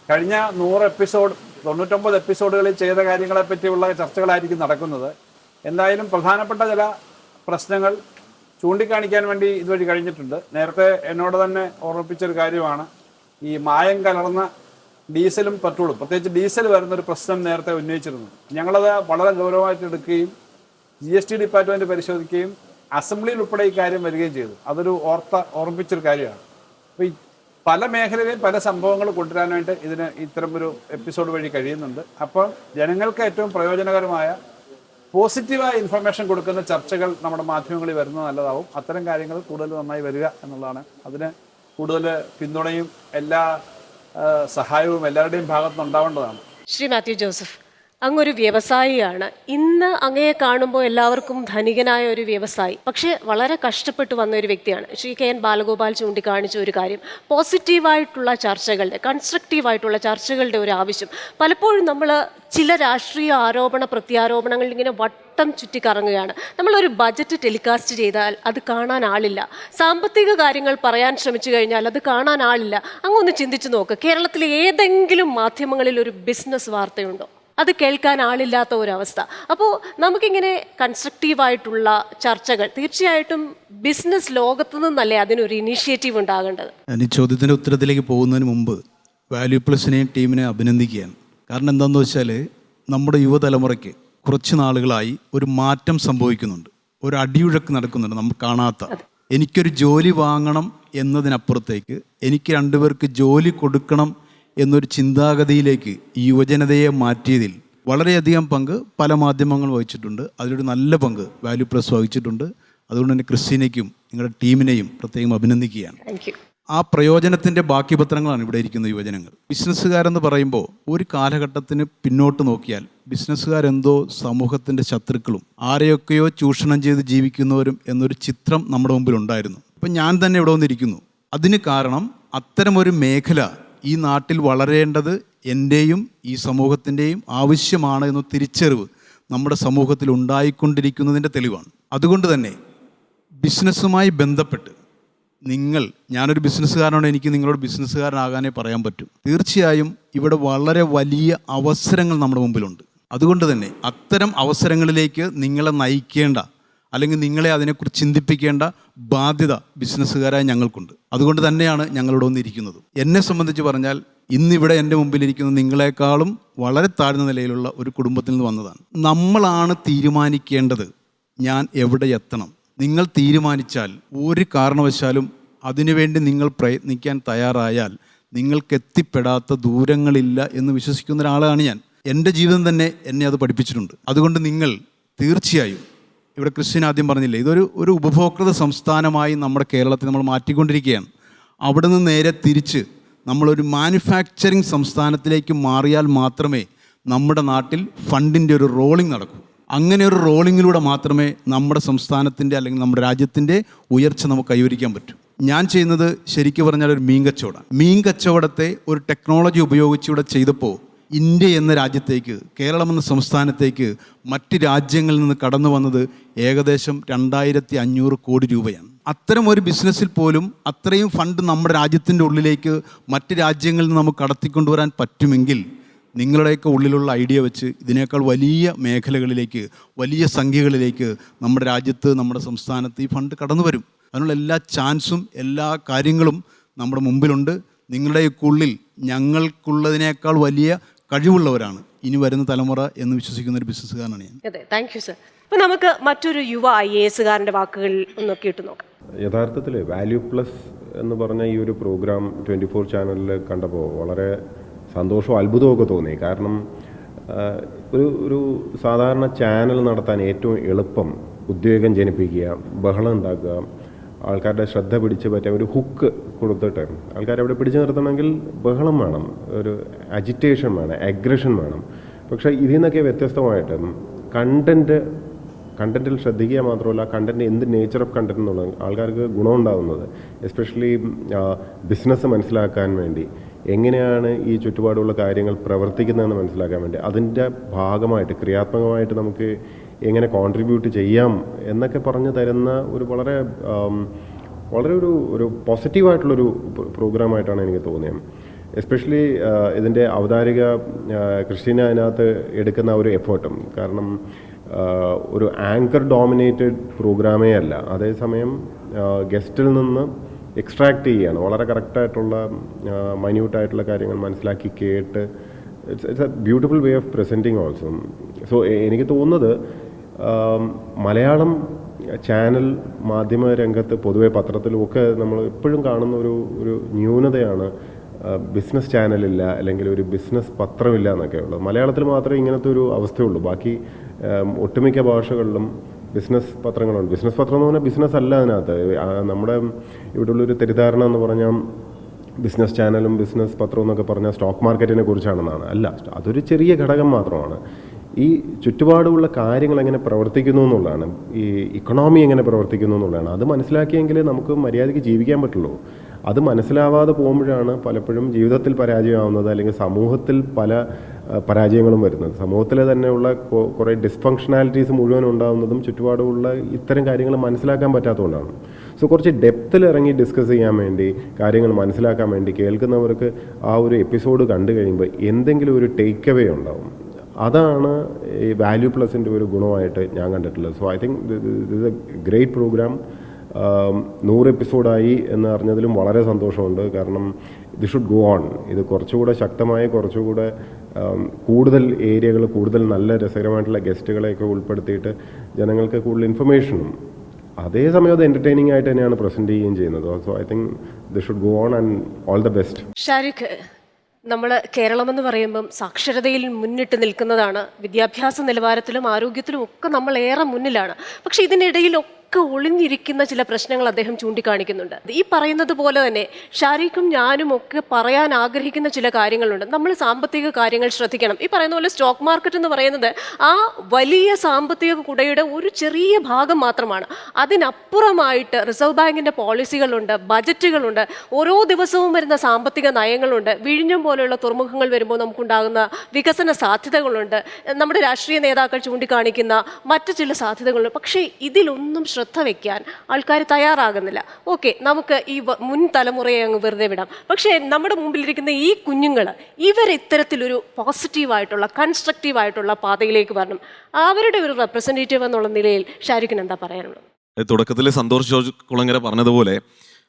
കഴിഞ്ഞ 99 എപ്പിസോഡുകളിൽ ചെയ്ത കാര്യങ്ങളെ പറ്റിയുള്ള ചർച്ചകളായിരിക്കും നടക്കുന്നത്. എന്തായാലും പ്രധാനപ്പെട്ട ചില പ്രശ്നങ്ങൾ ചൂണ്ടിക്കാണിക്കാൻ വേണ്ടി ഇതുവഴി കഴിഞ്ഞിട്ടുണ്ട്. നേരത്തെ എന്നോട് തന്നെ ഓർമ്മിപ്പിച്ചൊരു കാര്യമാണ് ഈ മായം കലർന്ന ഡീസലും പെട്രോളും, പ്രത്യേകിച്ച് ഡീസൽ വരുന്നൊരു പ്രശ്നം നേരത്തെ ഉന്നയിച്ചിരുന്നു. ഞങ്ങളത് വളരെ ഗൗരവമായിട്ട് എടുക്കുകയും GST ഡിപ്പാർട്ട്മെൻറ്റ് പരിശോധിക്കുകയും അസംബ്ലിയിൽ ഉൾപ്പെടെ ഈ കാര്യം വരികയും ചെയ്തു. അതൊരു ഓർമ്മിപ്പിച്ചൊരു കാര്യമാണ്. അപ്പോൾ ഈ പല മേഖലയിലെയും പല സംഭവങ്ങൾ കൊണ്ടുവരാനായിട്ട് ഇത്തരം ഒരു എപ്പിസോഡ് വഴി കഴിയുന്നുണ്ട്. അപ്പോൾ ജനങ്ങൾക്ക് ഏറ്റവും പ്രയോജനകരമായ പോസിറ്റീവായ ഇൻഫർമേഷൻ കൊടുക്കുന്ന ചർച്ചകൾ നമ്മുടെ മാധ്യമങ്ങളിൽ വരുന്നത് നല്ലതാവും. അത്തരം കാര്യങ്ങൾ കൂടുതൽ നന്നായി വരിക എന്നുള്ളതാണ്. അതിന് കൂടുതൽ പിന്തുണയും എല്ലാ സഹായവും എല്ലാവരുടെയും ഭാഗത്തുനിന്ന് ഉണ്ടാവേണ്ടതാണ്. ശ്രീ മാത്യു ജോസഫ്, അങ്ങൊരു വ്യവസായിയാണ്. ഇന്ന് അങ്ങയെ കാണുമ്പോൾ എല്ലാവർക്കും ധനികനായ ഒരു വ്യവസായി, പക്ഷേ വളരെ കഷ്ടപ്പെട്ട് വന്ന ഒരു വ്യക്തിയാണ്. ശ്രീ KN ബാലഗോപാൽ ചൂണ്ടിക്കാണിച്ച ഒരു കാര്യം, പോസിറ്റീവായിട്ടുള്ള ചർച്ചകളുടെ, കൺസ്ട്രക്റ്റീവായിട്ടുള്ള ചർച്ചകളുടെ ഒരു ആവശ്യം. പലപ്പോഴും നമ്മൾ ചില രാഷ്ട്രീയ ആരോപണ പ്രത്യാരോപണങ്ങളിൽ ഇങ്ങനെ വട്ടം ചുറ്റിക്കറങ്ങുകയാണ്. നമ്മളൊരു ബജറ്റ് ടെലികാസ്റ്റ് ചെയ്താൽ അത് കാണാൻ ആളില്ല. സാമ്പത്തിക കാര്യങ്ങൾ പറയാൻ ശ്രമിച്ചു കഴിഞ്ഞാൽ അത് കാണാൻ ആളില്ല. അങ്ങൊന്ന് ചിന്തിച്ചു നോക്ക്, കേരളത്തിലെ ഏതെങ്കിലും മാധ്യമങ്ങളിൽ ഒരു ബിസിനസ് വാർത്തയുണ്ടോ? അത് കേൾക്കാൻ ആളില്ലാത്ത ഒരവസ്ഥ. അപ്പോൾ നമുക്കിങ്ങനെ കൺസ്ട്രക്റ്റീവായിട്ടുള്ള ചർച്ചകൾ തീർച്ചയായിട്ടും ബിസിനസ് ലോകത്തു നിന്നല്ലേ അതിനൊരു ഇനീഷ്യേറ്റീവ് ഉണ്ടാകേണ്ടത്. ഞാൻ ഈ ചോദ്യത്തിൻ്റെ ഉത്തരത്തിലേക്ക് പോകുന്നതിന് മുമ്പ് വാല്യൂ പ്ലസിനെയും ടീമിനെ അഭിനന്ദിക്കുകയാണ്. കാരണം എന്താണെന്ന് വെച്ചാൽ നമ്മുടെ യുവതലമുറയ്ക്ക് കുറച്ച് നാളുകളായി ഒരു മാറ്റം സംഭവിക്കുന്നുണ്ട്, ഒരു അടിയുഴക്ക് നടക്കുന്നുണ്ട് നമുക്ക് കാണാത്ത. എനിക്കൊരു ജോലി വാങ്ങണം എന്നതിനപ്പുറത്തേക്ക് എനിക്ക് രണ്ടുപേർക്ക് ജോലി കൊടുക്കണം എന്നൊരു ചിന്താഗതിയിലേക്ക് ഈ യുവജനതയെ മാറ്റിയതിൽ വളരെയധികം പങ്ക് പല മാധ്യമങ്ങൾ വഹിച്ചിട്ടുണ്ട്. അതിലൊരു നല്ല പങ്ക് വാല്യൂ പ്ലസ് വഹിച്ചിട്ടുണ്ട്. അതുകൊണ്ട് തന്നെ ക്രിസ്റ്റീനയ്ക്കും നിങ്ങളുടെ ടീമിനെയും പ്രത്യേകം അഭിനന്ദിക്കുകയാണ്. ആ പ്രയോജനത്തിൻ്റെ ബാക്കി പത്രങ്ങളാണ് ഇവിടെ ഇരിക്കുന്ന യുവജനങ്ങൾ. ബിസിനസ്സുകാരെന്ന് പറയുമ്പോൾ ഒരു കാലഘട്ടത്തിന് പിന്നോട്ട് നോക്കിയാൽ ബിസിനസ്സുകാരെന്തോ സമൂഹത്തിൻ്റെ ശത്രുക്കളും ആരെയൊക്കെയോ ചൂഷണം ചെയ്ത് ജീവിക്കുന്നവരും എന്നൊരു ചിത്രം നമ്മുടെ മുമ്പിൽ ഉണ്ടായിരുന്നു. അപ്പം ഞാൻ തന്നെ ഇവിടെ വന്നിരിക്കുന്നു. അതിന് കാരണം അത്തരമൊരു മേഖല ഈ നാട്ടിൽ വളരേണ്ടത് എൻ്റെയും ഈ സമൂഹത്തിൻ്റെയും ആവശ്യമാണ് എന്ന തിരിച്ചറിവ് നമ്മുടെ സമൂഹത്തിൽ ഉണ്ടായിക്കൊണ്ടിരിക്കുന്നതിൻ്റെ തെളിവാണ്. അതുകൊണ്ട് തന്നെ ബിസിനസ്സുമായി ബന്ധപ്പെട്ട് ഞാനൊരു ബിസിനസ്സുകാരനാണ്, എനിക്ക് നിങ്ങളോട് ബിസിനസ്സുകാരനാകാനേ പറയാൻ പറ്റൂ. തീർച്ചയായും ഇവിടെ വളരെ വലിയ അവസരങ്ങൾ നമ്മുടെ മുമ്പിലുണ്ട്. അതുകൊണ്ട് തന്നെ അത്തരം അവസരങ്ങളിലേക്ക് നിങ്ങളെ നയിക്കേണ്ട അല്ലെങ്കിൽ നിങ്ങളെ അതിനെക്കുറിച്ച് ചിന്തിപ്പിക്കേണ്ട ബാധ്യത ബിസിനസ്സുകാരായ ഞങ്ങൾക്കുണ്ട്. അതുകൊണ്ട് തന്നെയാണ് ഞങ്ങളിവിടെ വന്നിരിക്കുന്നത്. എന്നെ സംബന്ധിച്ച് പറഞ്ഞാൽ ഇന്നിവിടെ എൻ്റെ മുമ്പിലിരിക്കുന്ന നിങ്ങളെക്കാളും വളരെ താഴ്ന്ന നിലയിലുള്ള ഒരു കുടുംബത്തിൽ നിന്ന് വന്നതാണ്. നമ്മളാണ് തീരുമാനിക്കേണ്ടത് ഞാൻ എവിടെ എത്തണം. നിങ്ങൾ തീരുമാനിച്ചാൽ ഒരു കാരണവശാലും അതിനുവേണ്ടി നിങ്ങൾ പ്രയത്നിക്കാൻ തയ്യാറായാൽ നിങ്ങൾക്ക് എത്തിപ്പെടാത്ത ദൂരങ്ങളില്ല എന്ന് വിശ്വസിക്കുന്ന ഒരാളാണ് ഞാൻ. എൻ്റെ ജീവിതം തന്നെ എന്നെ അത് പഠിപ്പിച്ചിട്ടുണ്ട്. അതുകൊണ്ട് നിങ്ങൾ തീർച്ചയായും ഇവിടെ ക്രിസ്റ്റീൻ ആദ്യം പറഞ്ഞില്ലേ, ഇതൊരു ഉപഭോക്തൃ സംസ്ഥാനമായി നമ്മുടെ കേരളത്തിൽ നമ്മൾ മാറ്റിക്കൊണ്ടിരിക്കുകയാണ്. അവിടെ നിന്ന് നേരെ തിരിച്ച് നമ്മളൊരു മാനുഫാക്ചറിങ് സംസ്ഥാനത്തിലേക്ക് മാറിയാൽ മാത്രമേ നമ്മുടെ നാട്ടിൽ ഫണ്ടിൻ്റെ ഒരു റോളിംഗ് നടക്കൂ. അങ്ങനെ ഒരു റോളിങ്ങിലൂടെ മാത്രമേ നമ്മുടെ സംസ്ഥാനത്തിൻ്റെ അല്ലെങ്കിൽ നമ്മുടെ രാജ്യത്തിൻ്റെ ഉയർച്ച നമുക്ക് കൈവരിക്കാൻ പറ്റൂ. ഞാൻ ചെയ്യുന്നത് ശരിക്കും പറഞ്ഞാൽ ഒരു മീൻ കച്ചവടമാണ്. മീൻ കച്ചവടത്തെ ഒരു ടെക്നോളജി ഉപയോഗിച്ചിവിടെ ചെയ്തപ്പോൾ ഇന്ത്യ എന്ന രാജ്യത്തേക്ക്, കേരളം എന്ന സംസ്ഥാനത്തേക്ക് മറ്റ് രാജ്യങ്ങളിൽ നിന്ന് കടന്നു വന്നത് ഏകദേശം 2500 കോടി രൂപയാണ്. അത്തരം ഒരു ബിസിനസ്സിൽ പോലും അത്രയും ഫണ്ട് നമ്മുടെ രാജ്യത്തിൻ്റെ ഉള്ളിലേക്ക് മറ്റ് രാജ്യങ്ങളിൽ നിന്ന് നമുക്ക് കടത്തിക്കൊണ്ടുവരാൻ പറ്റുമെങ്കിൽ നിങ്ങളുടെയൊക്കെ ഉള്ളിലുള്ള ഐഡിയ വെച്ച് ഇതിനേക്കാൾ വലിയ മേഖലകളിലേക്ക്, വലിയ സംഖ്യകളിലേക്ക് നമ്മുടെ രാജ്യത്ത്, നമ്മുടെ സംസ്ഥാനത്ത് ഈ ഫണ്ട് കടന്നു വരും. അതിനുള്ള എല്ലാ ചാൻസും എല്ലാ കാര്യങ്ങളും നമ്മുടെ മുമ്പിലുണ്ട്. നിങ്ങളുടെയൊക്കെ ഉള്ളിൽ ഞങ്ങൾക്കുള്ളതിനേക്കാൾ വലിയ കഴിവുള്ളവരാണ് ഇനി വരുന്ന തലമുറ എന്ന് വിശ്വസിക്കുന്ന ഒരു ബിസിനസ്സുകാരനാണ് ഞാൻ. അതെ, താങ്ക് യു സർ. അപ്പോൾ നമുക്ക് മറ്റൊരു യുവ IAS വാക്കുകൾ ഒന്നൊക്കെ ഇട്ട് നോക്കാം. യഥാർത്ഥത്തിൽ വാല്യൂ പ്ലസ് എന്ന് പറഞ്ഞ ഈ ഒരു പ്രോഗ്രാം 24 ചാനലിൽ കണ്ടപ്പോൾ വളരെ സന്തോഷവും അത്ഭുതമൊക്കെ തോന്നി. കാരണം ഒരു സാധാരണ ചാനൽ നടത്താൻ ഏറ്റവും എളുപ്പം ഉദ്വേഗം ജനിപ്പിക്കുക, ബഹളം ഉണ്ടാക്കുക, ആൾക്കാരുടെ ശ്രദ്ധ പിടിച്ച് പറ്റാൻ ഒരു ഹുക്ക് കൊടുത്തിട്ട് ആൾക്കാരെ അവിടെ പിടിച്ചു നിർത്തണമെങ്കിൽ ബഹളം വേണം, ഒരു അജിറ്റേഷൻ വേണം, അഗ്രഷൻ വേണം. പക്ഷേ ഇതിൽ നിന്നൊക്കെ വ്യത്യസ്തമായിട്ട് കണ്ടൻറ്റിൽ ശ്രദ്ധിക്കുക മാത്രമല്ല, കണ്ടൻറ്റ് എന്ത് നേച്ചർ ഓഫ് കണ്ടൻറ്റ് എന്നുള്ളത് ആൾക്കാർക്ക് ഗുണമുണ്ടാകുന്നത്, എസ്പെഷ്യലി ബിസിനസ് മനസ്സിലാക്കാൻ വേണ്ടി, എങ്ങനെയാണ് ഈ ചുറ്റുപാടുള്ള കാര്യങ്ങൾ പ്രവർത്തിക്കുന്നതെന്ന് മനസ്സിലാക്കാൻ വേണ്ടി, അതിൻ്റെ ഭാഗമായിട്ട് ക്രിയാത്മകമായിട്ട് നമുക്ക് എങ്ങനെ കോൺട്രിബ്യൂട്ട് ചെയ്യാം എന്നൊക്കെ പറഞ്ഞു തരുന്ന ഒരു വളരെ ഒരു പോസിറ്റീവായിട്ടുള്ളൊരു പ്രോഗ്രാമായിട്ടാണ് എനിക്ക് തോന്നിയത്. എസ്പെഷ്യലി ഇതിൻ്റെ അവതാരിക ക്രിസ്റ്റീന അതിനകത്ത് എടുക്കുന്ന ഒരു എഫേർട്ടും, കാരണം ഒരു ആങ്കർ ഡോമിനേറ്റഡ് പ്രോഗ്രാമേ അല്ല, അതേസമയം ഗസ്റ്റിൽ നിന്ന് എക്സ്ട്രാക്ട് ചെയ്യുകയാണ്, വളരെ കറക്റ്റായിട്ടുള്ള മൈന്യൂട്ടായിട്ടുള്ള കാര്യങ്ങൾ മനസ്സിലാക്കി കേട്ട്. It's A beautiful way of presenting also. So എനിക്ക് തോന്നുന്നത് മലയാളം ചാനൽ മാധ്യമ രംഗത്ത് പൊതുവെ പത്രത്തിലുമൊക്കെ നമ്മൾ എപ്പോഴും കാണുന്ന ഒരു ന്യൂനതയാണ് ബിസിനസ് ചാനലില്ല അല്ലെങ്കിൽ ഒരു ബിസിനസ് പത്രമില്ല എന്നൊക്കെ ഉള്ളത്. മലയാളത്തിൽ മാത്രമേ ഇങ്ങനത്തെ ഒരു അവസ്ഥയുള്ളൂ. ബാക്കി ഒട്ടുമിക്ക ഭാഷകളിലും ബിസിനസ് പത്രങ്ങളുണ്ട്. ബിസിനസ് പത്രം എന്ന് പറഞ്ഞാൽ ബിസിനസ് അല്ല അതിനകത്ത്. നമ്മുടെ ഇവിടെയുള്ളൊരു തെറ്റിദ്ധാരണ എന്ന് പറഞ്ഞാൽ ബിസിനസ് ചാനലും ബിസിനസ് പത്രവും എന്നൊക്കെ പറഞ്ഞാൽ സ്റ്റോക്ക് മാർക്കറ്റിനെ കുറിച്ചാണെന്നാണ്. അല്ല, അതൊരു ചെറിയ ഘടകം മാത്രമാണ്. ഈ ചുറ്റുപാടുമുള്ള കാര്യങ്ങൾ എങ്ങനെ പ്രവർത്തിക്കുന്നു എന്നുള്ളതാണ്, ഈ ഇക്കണോമി എങ്ങനെ പ്രവർത്തിക്കുന്നു എന്നുള്ളതാണ്. അത് മനസ്സിലാക്കിയെങ്കിൽ നമുക്ക് മര്യാദയ്ക്ക് ജീവിക്കാൻ പറ്റുള്ളൂ. അത് മനസ്സിലാവാതെ പോകുമ്പോഴാണ് പലപ്പോഴും ജീവിതത്തിൽ പരാജയമാവുന്നത്, അല്ലെങ്കിൽ സമൂഹത്തിൽ പല പരാജയങ്ങളും വരുന്നത്. സമൂഹത്തിലെ തന്നെയുള്ള കുറേ ഡിസ്ഫങ്ഷനാലിറ്റീസ് മുഴുവൻ ഉണ്ടാകുന്നതും ചുറ്റുപാടുമുള്ള ഇത്തരം കാര്യങ്ങൾ മനസ്സിലാക്കാൻ പറ്റാത്തതുകൊണ്ടാണ്. സോ കുറച്ച് ഡെപ്തിൽ ഇറങ്ങി ഡിസ്കസ് ചെയ്യാൻ വേണ്ടി, കാര്യങ്ങൾ മനസ്സിലാക്കാൻ വേണ്ടി കേൾക്കുന്നവർക്ക് ആ ഒരു എപ്പിസോഡ് കണ്ടു കഴിയുമ്പോൾ എന്തെങ്കിലും ഒരു ടേക്ക് അവേ ഉണ്ടാവും. അതാണ് ഈ വാല്യൂ പ്ലസിൻ്റെ ഒരു ഗുണമായിട്ട് ഞാൻ കണ്ടിട്ടുള്ളത്. So I think this a great programme. 100 എപ്പിസോഡായി എന്ന് അറിഞ്ഞതിലും വളരെ സന്തോഷമുണ്ട്. കാരണം ഇത് ഷുഡ് ഗോ ഓൺ. ഇത് കുറച്ചുകൂടെ ശക്തമായി, കുറച്ചുകൂടെ കൂടുതൽ ഏരിയകൾ, കൂടുതൽ നല്ല രസകരമായിട്ടുള്ള ഗസ്റ്റുകളെയൊക്കെ ഉൾപ്പെടുത്തിയിട്ട് ജനങ്ങൾക്ക് കൂടുതൽ ഇൻഫർമേഷനും അതേസമയം അത് എൻ്റർടൈനിങ് ആയിട്ട് തന്നെയാണ് പ്രസൻറ്റ് ചെയ്യുകയും ചെയ്യുന്നത്. So I think this should go on and all the best. Shariq, നമ്മൾ കേരളം എന്ന് പറയുമ്പം സാക്ഷരതയിൽ മുന്നിട്ട് നിൽക്കുന്നതാണ്. വിദ്യാഭ്യാസ നിലവാരത്തിലും ആരോഗ്യത്തിലും ഒക്കെ നമ്മൾ ഏറെ മുന്നിലാണ്. പക്ഷെ ഇതിനിടയിലൊക്കെ ഒളിഞ്ഞിരിക്കുന്ന ചില പ്രശ്നങ്ങൾ അദ്ദേഹം ചൂണ്ടിക്കാണിക്കുന്നുണ്ട്. ഈ പറയുന്നത് പോലെ തന്നെ ഷാരിഖും ഞാനും ഒക്കെ പറയാൻ ആഗ്രഹിക്കുന്ന ചില കാര്യങ്ങളുണ്ട്. നമ്മൾ സാമ്പത്തിക കാര്യങ്ങൾ ശ്രദ്ധിക്കണം. ഈ പറയുന്ന പോലെ സ്റ്റോക്ക് മാർക്കറ്റ് എന്ന് പറയുന്നത് ആ വലിയ സാമ്പത്തിക കുടയുടെ ഒരു ചെറിയ ഭാഗം മാത്രമാണ്. അതിനപ്പുറമായിട്ട് റിസർവ് ബാങ്കിൻ്റെ പോളിസികളുണ്ട്, ബജറ്റുകളുണ്ട്, ഓരോ ദിവസവും വരുന്ന സാമ്പത്തിക നയങ്ങളുണ്ട്, വിഴിഞ്ഞം പോലെയുള്ള തുറമുഖങ്ങൾ വരുമ്പോൾ നമുക്കുണ്ടാകുന്ന വികസന സാധ്യതകളുണ്ട്, നമ്മുടെ രാഷ്ട്രീയ നേതാക്കൾ ചൂണ്ടിക്കാണിക്കുന്ന മറ്റു ചില സാധ്യതകളുണ്ട്. പക്ഷേ ഇതിലൊന്നും ശ്രദ്ധ വയ്ക്കാൻ ആൾക്കാർ തയ്യാറാകുന്നില്ല. ഓക്കെ, നമുക്ക് ഈ മുൻ തലമുറയെ അങ്ങ് വെറുതെ വിടാം. പക്ഷേ നമ്മുടെ മുമ്പിലിരിക്കുന്ന ഈ കുഞ്ഞുങ്ങൾ ഇത്തരത്തിലൊരു പോസിറ്റീവായിട്ടുള്ള, കൺസ്ട്രക്റ്റീവായിട്ടുള്ള പാതയിലേക്ക് വരണം. അവരുടെ ഒരു റെപ്രസെൻറ്റേറ്റീവ് എന്നുള്ള നിലയിൽ ഷാരിഖിന് എന്താ പറയാനുള്ളത്? തുടക്കത്തിൽ സന്തോഷ് ജോർജ് കുളങ്ങര പറഞ്ഞതുപോലെ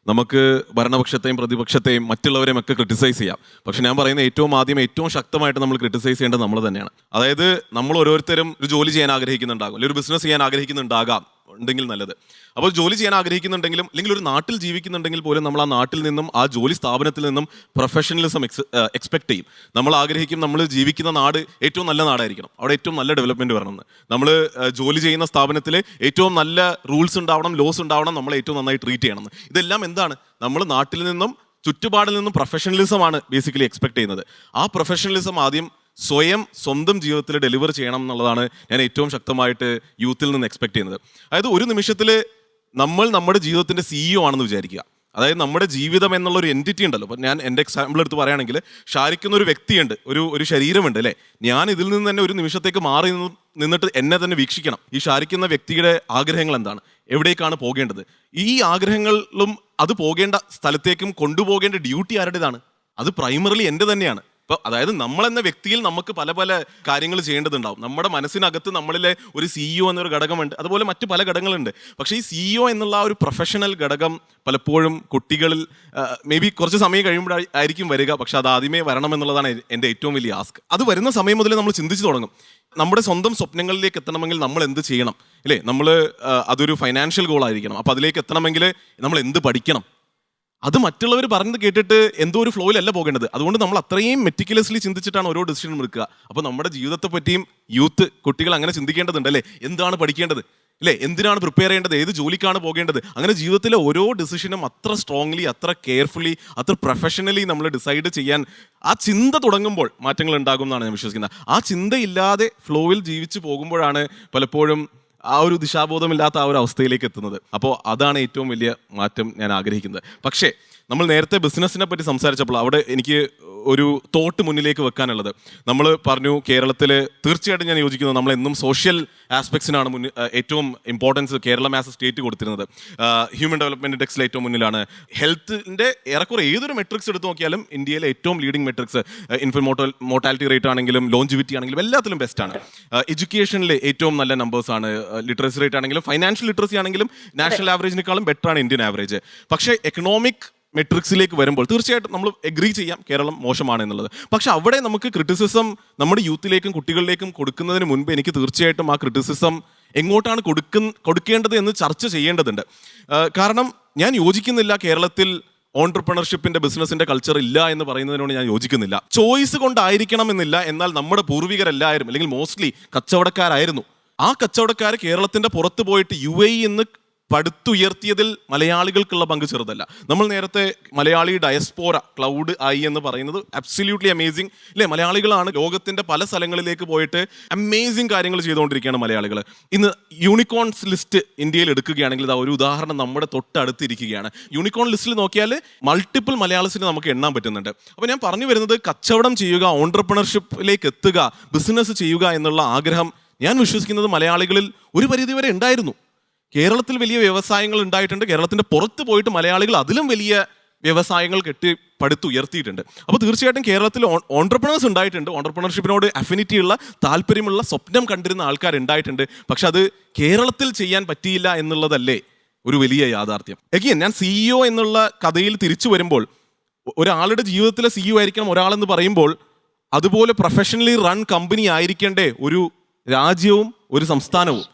നമുക്ക് ഭരണപക്ഷത്തെയും പ്രതിപക്ഷത്തെയും മറ്റുള്ളവരെയും ഒക്കെ ക്രിട്ടിസൈസ് ചെയ്യാം. പക്ഷെ ഞാൻ പറയുന്ന ഏറ്റവും ശക്തമായിട്ട് നമ്മൾ ക്രിട്ടിസൈസ് ചെയ്യേണ്ടത് നമ്മൾ തന്നെയാണ്. അതായത് നമ്മൾ ഓരോരുത്തരും ഒരു ജോലി ചെയ്യാൻ ആഗ്രഹിക്കുന്നുണ്ടാകും, അല്ലെങ്കിൽ ഒരു ബിസിനസ് ചെയ്യാൻ ആഗ്രഹിക്കുന്നുണ്ടാകാം, ഉണ്ടെങ്കിൽ നല്ലത്. അപ്പോൾ ജോലി ചെയ്യാൻ ആഗ്രഹിക്കുന്നുണ്ടെങ്കിലും അല്ലെങ്കിൽ ഒരു നാട്ടിൽ ജീവിക്കുന്നുണ്ടെങ്കിൽ പോലും നമ്മൾ ആ നാട്ടിൽ നിന്നും, ആ ജോലി സ്ഥാപനത്തിൽ നിന്നും പ്രൊഫഷണലിസം എക്സ്പെക്ട് ചെയ്യും. നമ്മൾ ആഗ്രഹിക്കും നമ്മൾ ജീവിക്കുന്ന നാട് ഏറ്റവും നല്ല നാടായിരിക്കണം, അവിടെ ഏറ്റവും നല്ല ഡെവലപ്മെൻറ്റ് വരണമെന്ന്. നമ്മൾ ജോലി ചെയ്യുന്ന സ്ഥാപനത്തിൽ ഏറ്റവും നല്ല റൂൾസ് ഉണ്ടാവണം, ലോസ് ഉണ്ടാവണം, നമ്മളെ ഏറ്റവും നന്നായി ട്രീറ്റ് ചെയ്യണമെന്ന്. ഇതെല്ലാം എന്താണ്? നമ്മൾ നാട്ടിൽ നിന്നും ചുറ്റുപാടിൽ നിന്നും പ്രൊഫഷണലിസമാണ് ബേസിക്കലി എക്സ്പെക്ട് ചെയ്യുന്നത്. ആ പ്രൊഫഷണലിസം ആദ്യം സ്വന്തം ജീവിതത്തിൽ ഡെലിവർ ചെയ്യണം എന്നുള്ളതാണ് ഞാൻ ഏറ്റവും ശക്തമായിട്ട് യൂത്തിൽ നിന്ന് എക്സ്പെക്ട് ചെയ്യുന്നത്. അതായത് ഒരു നിമിഷത്തിൽ നമ്മൾ നമ്മുടെ ജീവിതത്തിൻ്റെ CEO ആണെന്ന് വിചാരിക്കുക. അതായത് നമ്മുടെ ജീവിതം എന്നുള്ള ഒരു എൻറ്റിറ്റി ഉണ്ടല്ലോ. അപ്പം ഞാൻ എൻ്റെ എക്സാമ്പിൾ എടുത്ത് പറയുകയാണെങ്കിൽ, ഷാരിക്കുന്ന ഒരു വ്യക്തിയുണ്ട്, ഒരു ശരീരമുണ്ട് അല്ലേ. ഞാൻ ഇതിൽ നിന്ന് തന്നെ ഒരു നിമിഷത്തേക്ക് മാറി നിന്നിട്ട് എന്നെ തന്നെ വീക്ഷിക്കണം. ഈ ഷാരിക്കുന്ന വ്യക്തിയുടെ ആഗ്രഹങ്ങൾ എന്താണ്, എവിടേക്കാണ് പോകേണ്ടത്, ഈ ആഗ്രഹങ്ങളിലും അത് പോകേണ്ട സ്ഥലത്തേക്കും കൊണ്ടുപോകേണ്ട ഡ്യൂട്ടി ആരുടേതാണ്? അത് പ്രൈമറിലി എൻ്റെ തന്നെയാണ്. ഇപ്പോൾ അതായത് നമ്മളെന്ന വ്യക്തിയിൽ നമുക്ക് പല പല കാര്യങ്ങൾ ചെയ്യേണ്ടതുണ്ടാവും. നമ്മുടെ മനസ്സിനകത്ത് നമ്മളിലെ ഒരു CEO എന്നൊരു ഘടകമുണ്ട്, അതുപോലെ മറ്റ് പല ഘടകങ്ങളുണ്ട്. പക്ഷേ ഈ CEO എന്നുള്ള ആ ഒരു പ്രൊഫഷണൽ ഘടകം പലപ്പോഴും കുട്ടികളിൽ മേ ബി കുറച്ച് സമയം കഴിയുമ്പോഴായിരിക്കും വരിക. പക്ഷെ അത് ആദ്യമേ വരണം എന്നുള്ളതാണ് എൻ്റെ ഏറ്റവും വലിയ ആസ്ക്. അത് വരുന്ന സമയം മുതൽ നമ്മൾ ചിന്തിച്ച് തുടങ്ങും. നമ്മുടെ സ്വന്തം സ്വപ്നങ്ങളിലേക്ക് എത്തണമെങ്കിൽ നമ്മൾ എന്ത് ചെയ്യണം അല്ലേ? നമ്മൾ അതൊരു ഫൈനാൻഷ്യൽ ഗോൾ ആയിരിക്കണം. അപ്പോൾ അതിലേക്ക് എത്തണമെങ്കിൽ നമ്മൾ എന്ത് പഠിക്കണം? അത് മറ്റുള്ളവർ പറഞ്ഞത് കേട്ടിട്ട് എന്തോ ഒരു ഫ്ലോയിലല്ല പോകേണ്ടത്. അതുകൊണ്ട് നമ്മൾ അത്രയും മെറ്റിക്കുലസ്ലി ചിന്തിച്ചിട്ടാണ് ഓരോ ഡിസിഷനും എടുക്കുക. അപ്പോൾ നമ്മുടെ ജീവിതത്തെ പറ്റിയും കുട്ടികൾ അങ്ങനെ ചിന്തിക്കേണ്ടതുണ്ട് അല്ലേ? എന്താണ് പഠിക്കേണ്ടത് അല്ലേ? എന്തിനാണ് പ്രിപ്പയർ ചെയ്യേണ്ടത്? ഏത് ജോലിക്കാണ് പോകേണ്ടത്? അങ്ങനെ ജീവിതത്തിലെ ഓരോ ഡിസിഷനും അത്ര സ്ട്രോങ്ലി, അത്ര കെയർഫുള്ളി, അത്ര പ്രൊഫഷണലി നമ്മൾ ഡിസൈഡ് ചെയ്യാൻ ആ ചിന്ത തുടങ്ങുമ്പോൾ മാറ്റങ്ങൾ ഉണ്ടാകും എന്നാണ് ഞാൻ വിശ്വസിക്കുന്നത്. ആ ചിന്തയില്ലാതെ ഫ്ലോയിൽ ജീവിച്ചു പോകുമ്പോഴാണ് പലപ്പോഴും ആ ഒരു ദിശാബോധമില്ലാത്ത ആ ഒരു അവസ്ഥയിലേക്ക് എത്തുന്നത്. അപ്പോൾ അതാണ് ഏറ്റവും വലിയ മാറ്റം ഞാൻ ആഗ്രഹിക്കുന്നത്. പക്ഷേ നമ്മൾ നേരത്തെ ബിസിനസ്സിനെ പറ്റി സംസാരിച്ചപ്പോൾ അവിടെ എനിക്ക് ഒരു തോട്ട് മുന്നിലേക്ക് വെക്കാനുള്ളത്, നമ്മൾ പറഞ്ഞു കേരളത്തിൽ തീർച്ചയായിട്ടും ഞാൻ യോജിക്കുന്നു, നമ്മളെന്നും സോഷ്യൽ ആസ്പെക്ട്സിനാണ് ഏറ്റവും importance Keralam as a state കൊടുത്തിരുന്നത്. ഹ്യൂമൻ ഡെവലപ്മെൻറ്റ് ഇൻഡെക്സിൽ ഏറ്റവും മുന്നിലാണ്. ഹെൽത്തിൻ്റെ ഏറെക്കുറെ ഏതൊരു മെട്രിക്സ് എടുത്ത് നോക്കിയാലും ഇന്ത്യയിലെ ഏറ്റവും ലീഡിംഗ് മെട്രിക്സ് മോർട്ടാലിറ്റി റേറ്റ് ആണെങ്കിലും ലോഞ്ചിവിറ്റി ആണെങ്കിലും എല്ലാത്തിലും ബെസ്റ്റാണ്. എഡ്യൂക്കേഷനിൽ ഏറ്റവും നല്ല നമ്പേഴ്സാണ്. ലിറ്ററസി റേറ്റ് ആണെങ്കിലും ഫൈനാൻഷ്യൽ ലിറ്ററസി ആണെങ്കിലും നാഷണൽ ആവറേജിനേക്കാളും ബെറ്ററാണ് ഇന്ത്യൻ ആവറേജ്. പക്ഷേ എക്കണോമിക് മെട്രിക്സിലേക്ക് വരുമ്പോൾ തീർച്ചയായിട്ടും നമ്മൾ എഗ്രി ചെയ്യാം കേരളം മോശമാണ് എന്നുള്ളത്. പക്ഷെ അവിടെ നമുക്ക് ക്രിറ്റിസിസം നമ്മുടെ യൂത്തിലേക്കും കുട്ടികളിലേക്കും കൊടുക്കുന്നതിന് മുൻപ് എനിക്ക് തീർച്ചയായിട്ടും ആ ക്രിറ്റിസിസം എങ്ങോട്ടാണ് കൊടുക്കേണ്ടത് എന്ന് ചർച്ച ചെയ്യേണ്ടതുണ്ട്. കാരണം ഞാൻ യോജിക്കുന്നില്ല കേരളത്തിൽ ഓൺട്രപ്രണർഷിപ്പിന്റെ ബിസിനസിന്റെ കൾച്ചർ ഇല്ല എന്ന് പറയുന്നതിനോട് ഞാൻ യോജിക്കുന്നില്ല. ചോയ്സ് കൊണ്ടായിരിക്കണം എന്നില്ല, എന്നാൽ നമ്മുടെ പൂർവികരെല്ലാവരും അല്ലെങ്കിൽ മോസ്റ്റ്ലി കച്ചവടക്കാരായിരുന്നു. ആ കച്ചവടക്കാർ കേരളത്തിന്റെ പുറത്ത് പോയിട്ട് UAE എന്ന് പടുത്തുയർത്തിയതിൽ മലയാളികൾക്കുള്ള പങ്ക് ചെറുതല്ല. നമ്മൾ നേരത്തെ മലയാളി ഡയസ്പോറ ക്ലൗഡ് ആയി എന്ന് പറയുന്നത് അബ്സല്യൂട്ട്ലി അമേസിങ് അല്ലേ? മലയാളികളാണ് ലോകത്തിന്റെ പല സ്ഥലങ്ങളിലേക്ക് പോയിട്ട് അമേസിങ് കാര്യങ്ങൾ ചെയ്തുകൊണ്ടിരിക്കുകയാണ് മലയാളികൾ. ഇന്ന് യൂണിക്കോൺസ് ലിസ്റ്റ് ഇന്ത്യയിൽ എടുക്കുകയാണെങ്കിൽ ഒരു ഉദാഹരണം നമ്മുടെ തൊട്ടടുത്തിരിക്കുകയാണ്. യൂണിക്കോൺ ലിസ്റ്റിൽ നോക്കിയാൽ മൾട്ടിപ്പിൾ മലയാളീസിന് നമുക്ക് എണ്ണാൻ പറ്റുന്നുണ്ട്. അപ്പോൾ ഞാൻ പറഞ്ഞു വരുന്നത്, കച്ചവടം ചെയ്യുക, ഓൺട്രപ്രണർഷിപ്പിലേക്ക് എത്തുക, ബിസിനസ് ചെയ്യുക എന്നുള്ള ആഗ്രഹം ഞാൻ വിശ്വസിക്കുന്നത് മലയാളികളിൽ ഒരു പരിധിവരെ ഉണ്ടായിരുന്നു. കേരളത്തിൽ വലിയ വ്യവസായങ്ങൾ ഉണ്ടായിട്ടുണ്ട്. കേരളത്തിൻ്റെ പുറത്ത് പോയിട്ട് മലയാളികൾ അതിലും വലിയ വ്യവസായങ്ങൾ പടുത്തുയർത്തിയിട്ടുണ്ട്. അപ്പോൾ തീർച്ചയായിട്ടും കേരളത്തിൽ ഓൺട്രപ്രണേഴ്സ് ഉണ്ടായിട്ടുണ്ട്, ഓൺട്രപ്രണർഷിപ്പിനോട് അഫിനിറ്റി ഉള്ള താല്പര്യമുള്ള സ്വപ്നം കണ്ടിരുന്ന ആൾക്കാരുണ്ടായിട്ടുണ്ട്. പക്ഷെ അത് കേരളത്തിൽ ചെയ്യാൻ പറ്റിയില്ല എന്നുള്ളതല്ലേ ഒരു വലിയ യാഥാർത്ഥ്യം. എഗെയിൻ ഞാൻ CEO എന്നുള്ള കഥയിൽ തിരിച്ചു വരുമ്പോൾ, ഒരാളുടെ ജീവിതത്തിലെ CEO ആയിരിക്കണം ഒരാളെന്ന് പറയുമ്പോൾ അതുപോലെ പ്രൊഫഷണലി റൺ കമ്പനി ആയിരിക്കേണ്ടേ ഒരു രാജ്യവും ഒരു സംസ്ഥാനവും.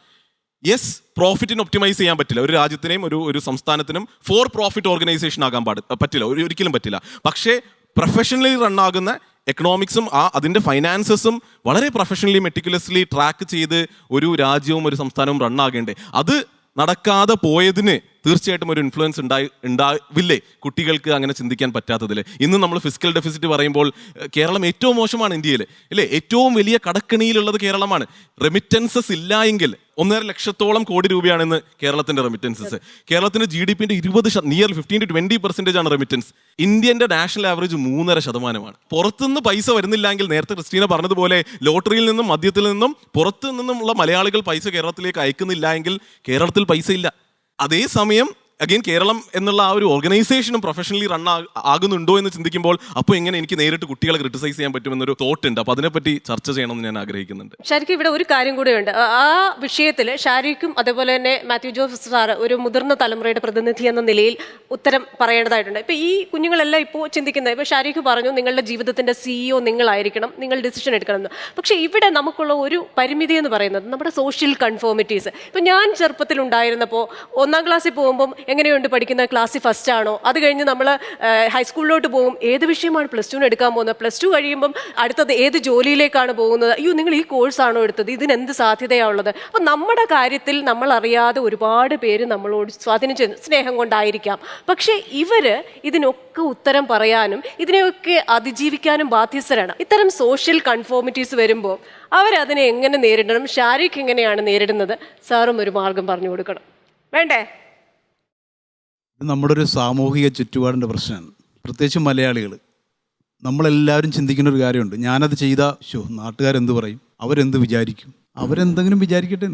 യെസ്, പ്രോഫിറ്റിന് ഒപ്റ്റിമൈസ് ചെയ്യാൻ പറ്റില്ല, ഒരു രാജ്യത്തിനെയും ഒരു സംസ്ഥാനത്തിനും ഫോർ പ്രോഫിറ്റ് ഓർഗനൈസേഷൻ ആകാൻ പറ്റില്ല, ഒരിക്കലും പറ്റില്ല. പക്ഷേ പ്രൊഫഷണലി റൺ ആകുന്ന എക്കണോമിക്സും അതിൻ്റെ ഫൈനാൻസസും വളരെ പ്രൊഫഷണലി മെറ്റിക്കുലസ്ലി ട്രാക്ക് ചെയ്ത് ഒരു രാജ്യവും ഒരു സംസ്ഥാനവും റൺ ആകേണ്ടേ. അത് നടക്കാതെ പോയതിന് തീർച്ചയായിട്ടും ഒരു ഇൻഫ്ലുവൻസ് ഉണ്ടാവില്ലേ കുട്ടികൾക്ക് അങ്ങനെ ചിന്തിക്കാൻ പറ്റാത്തതിൽ. ഇന്ന് നമ്മൾ ഫിസിക്കൽ ഡെഫിസിറ്റ് പറയുമ്പോൾ കേരളം ഏറ്റവും മോശമാണ് ഇന്ത്യയിൽ അല്ലേ. ഏറ്റവും വലിയ കടക്കണിയിലുള്ളത് കേരളമാണ്. റെമിറ്റൻസസ് ഇല്ല എങ്കിൽ 1.5 ലക്ഷത്തോളം കോടി രൂപയാണ് ഇന്ന് കേരളത്തിന്റെ റെമിറ്റൻസസ്. കേരളത്തിന്റെ GDPന്റെ 15-20% ആണ് റെമിറ്റൻസ്. ഇന്ത്യന്റെ national average 3.5%. പുറത്തുനിന്ന് പൈസ വരുന്നില്ലെങ്കിൽ, നേരത്തെ ക്രിസ്റ്റീന പറഞ്ഞതുപോലെ ലോട്ടറിയിൽ നിന്നും മദ്യത്തിൽ നിന്നും പുറത്തു നിന്നുമുള്ള മലയാളികൾ പൈസ കേരളത്തിലേക്ക് അയക്കുന്നില്ല എങ്കിൽ കേരളത്തിൽ പൈസ ഇല്ല. അതേസമയം അഗെയിൻ കേരളം എന്നുള്ള ആ ഒരു ഓർഗനൈസേഷനും പ്രൊഫഷണലി റൺ ആകുന്നുണ്ടോ എന്ന് ചിന്തിക്കുമ്പോൾ അപ്പോൾ എങ്ങനെ എനിക്ക് നേരിട്ട് കുട്ടികളെ ക്രിട്ടിസൈസ് ചെയ്യാൻ പറ്റുമെന്നൊരു തോട്ട് ഉണ്ട്. അപ്പോൾ അതിനെപ്പറ്റി ചർച്ച ചെയ്യണമെന്ന് ഞാൻ ആഗ്രഹിക്കുന്നുണ്ട്. ഷാരിക്ക്, ഇവിടെ ഒരു കാര്യം കൂടെയുണ്ട്. ആ വിഷയത്തിൽ ഷാരിക്കും അതേപോലെ തന്നെ മാത്യു ജോസഫ് സാറ് ഒരു മുതിർന്ന തലമുറയുടെ പ്രതിനിധി എന്ന നിലയിൽ ഉത്തരം പറയേണ്ടതായിട്ടുണ്ട്. ഇപ്പം ഈ കുഞ്ഞുങ്ങളെല്ലാം ഇപ്പോൾ ചിന്തിക്കുന്നത്, ഇപ്പോൾ ഷാരിക്ക് പറഞ്ഞു നിങ്ങളുടെ ജീവിതത്തിൻ്റെ CEO നിങ്ങളായിരിക്കണം, നിങ്ങൾ ഡിസിഷൻ എടുക്കണമെന്ന്. പക്ഷേ ഇവിടെ നമുക്കുള്ള ഒരു പരിമിതി എന്ന് പറയുന്നത് നമ്മുടെ സോഷ്യൽ കൺഫോമിറ്റീസ്. ഇപ്പം ഞാൻ ചെറുപ്പത്തിലുണ്ടായിരുന്നപ്പോൾ 1ാം ക്ലാസ്സിൽ പോകുമ്പം എങ്ങനെയുണ്ട് പഠിക്കുന്ന, ക്ലാസ്സിൽ ഫസ്റ്റ് ആണോ? അത് കഴിഞ്ഞ് നമ്മൾ ഹൈസ്കൂളിലോട്ട് പോകും, ഏത് വിഷയമാണ് +2 എടുക്കാൻ പോകുന്നത്, +2 കഴിയുമ്പം അടുത്തത് ഏത് ജോലിയിലേക്കാണ് പോകുന്നത്, അയ്യോ നിങ്ങൾ ഈ കോഴ്സാണോ എടുത്തത്, ഇതിന് എന്ത് സാധ്യതയാണ് ഉള്ളത്. അപ്പം നമ്മുടെ കാര്യത്തിൽ നമ്മൾ അറിയാതെ ഒരുപാട് പേര് നമ്മളോട് സ്വാധീനിച്ച് സ്നേഹം കൊണ്ടായിരിക്കാം. പക്ഷേ ഇവർ ഇതിനൊക്കെ ഉത്തരം പറയാനും ഇതിനെയൊക്കെ അതിജീവിക്കാനും ബാധ്യസ്ഥരാണ്. ഇത്തരം സോഷ്യൽ കൺഫോമിറ്റീസ് വരുമ്പോൾ അവരതിനെ എങ്ങനെ നേരിടണം? ഷാരിഖ് എങ്ങനെയാണ് നേരിടുന്നത്? സാറും ഒരു മാർഗം പറഞ്ഞു കൊടുക്കണം, വേണ്ടേ? നമ്മുടെ ഒരു സാമൂഹിക ചുറ്റുപാടിൻ്റെ പ്രശ്നമാണ്, പ്രത്യേകിച്ച് മലയാളികൾ. നമ്മളെല്ലാവരും ചിന്തിക്കുന്ന ഒരു കാര്യമുണ്ട്, ഞാനത് ചെയ്താൽ നാട്ടുകാരെന്ത് പറയും, അവരെന്ത് വിചാരിക്കും, അവരെന്തെങ്കിലും വിചാരിക്കട്ടെ.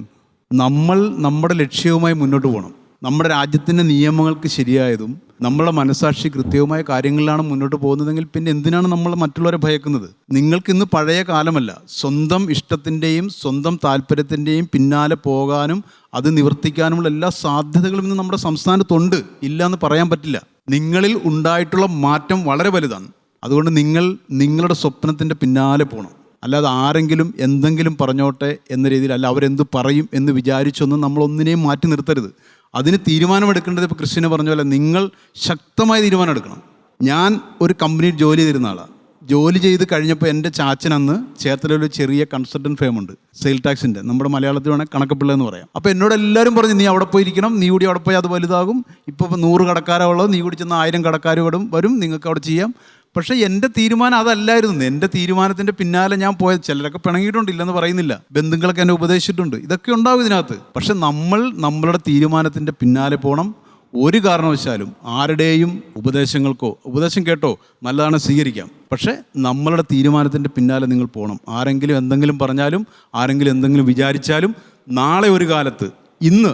നമ്മൾ നമ്മുടെ ലക്ഷ്യവുമായി മുന്നോട്ട് പോകണം. നമ്മുടെ രാജ്യത്തിൻ്റെ നിയമങ്ങൾക്ക് ശരിയായതും നമ്മളെ മനസാക്ഷി കൃത്യവുമായ കാര്യങ്ങളിലാണ് മുന്നോട്ട് പോകുന്നതെങ്കിൽ പിന്നെ എന്തിനാണ് നമ്മൾ മറ്റുള്ളവരെ ഭയക്കുന്നത്? നിങ്ങൾക്കിന്ന് പഴയ കാലമല്ല. സ്വന്തം ഇഷ്ടത്തിൻ്റെയും സ്വന്തം താല്പര്യത്തിൻ്റെയും പിന്നാലെ പോകാനും അത് നിവർത്തിക്കാനുമുള്ള എല്ലാ സാധ്യതകളും ഇന്ന് നമ്മുടെ സംസ്ഥാനത്തുണ്ട്, ഇല്ല എന്ന് പറയാൻ പറ്റില്ല. നിങ്ങളിൽ ഉണ്ടായിട്ടുള്ള മാറ്റം വളരെ വലുതാണ്. അതുകൊണ്ട് നിങ്ങൾ നിങ്ങളുടെ സ്വപ്നത്തിൻ്റെ പിന്നാലെ പോകണം. അല്ലാതെ ആരെങ്കിലും എന്തെങ്കിലും പറഞ്ഞോട്ടെ എന്ന രീതിയിൽ, അല്ല അവരെന്ത് പറയും എന്ന് വിചാരിച്ചൊന്നും നമ്മളൊന്നിനെയും മാറ്റി നിർത്തരുത്. അതിന് തീരുമാനമെടുക്കേണ്ടത് ഇപ്പോൾ ക്രിസ്റ്റീന പറഞ്ഞ പോലെ നിങ്ങൾ ശക്തമായ തീരുമാനം എടുക്കണം. ഞാൻ ഒരു കമ്പനിയിൽ ജോലി ചെയ്തിരുന്ന ആളാണ്. ജോലി ചെയ്ത് കഴിഞ്ഞപ്പോൾ എൻ്റെ ചാച്ചനന്ന് ചേർത്തലൊരു ചെറിയ കൺസൾട്ടൻറ്റ് ഫേമുണ്ട്, സെയിൽ ടാക്സിൻ്റെ, നമ്മുടെ മലയാളത്തിൽ വേണമെങ്കിൽ കണക്കപ്പിള്ള എന്ന് പറയാം. അപ്പോൾ എന്നോട് എല്ലാവരും പറഞ്ഞു, നീ അവിടെ പോയിരിക്കണം, നീ കൂടി അവിടെ പോയി അത് വലുതാകും, ഇപ്പോൾ 100 കടക്കാരുള്ളത്, നീ കൂടി ചെന്ന് 1000 കടക്കാർ വരും, നിങ്ങൾക്ക് അവിടെ ചെയ്യാം. പക്ഷേ എൻ്റെ തീരുമാനം അതല്ലായിരുന്നു. എൻ്റെ തീരുമാനത്തിൻ്റെ പിന്നാലെ ഞാൻ പോയത്. ചിലരൊക്കെ പിണങ്ങിയിട്ടുണ്ട്, ഇല്ലെന്ന് പറയുന്നില്ല, ബന്ധുക്കളൊക്കെ എന്നെ ഉപദേശിച്ചിട്ടുണ്ട്, ഇതൊക്കെ ഉണ്ടാവും ഇതിനകത്ത്. പക്ഷെ നമ്മളുടെ തീരുമാനത്തിൻ്റെ പിന്നാലെ പോകണം. ഒരു കാരണവശാലും ആരുടെയും ഉപദേശം കേട്ടോ നല്ലതാണ്, സ്വീകരിക്കാം. പക്ഷേ നമ്മളുടെ തീരുമാനത്തിൻ്റെ പിന്നാലെ നിങ്ങൾ പോകണം. ആരെങ്കിലും എന്തെങ്കിലും പറഞ്ഞാലും ആരെങ്കിലും എന്തെങ്കിലും വിചാരിച്ചാലും നാളെ ഒരു കാലത്ത് ഇന്ന്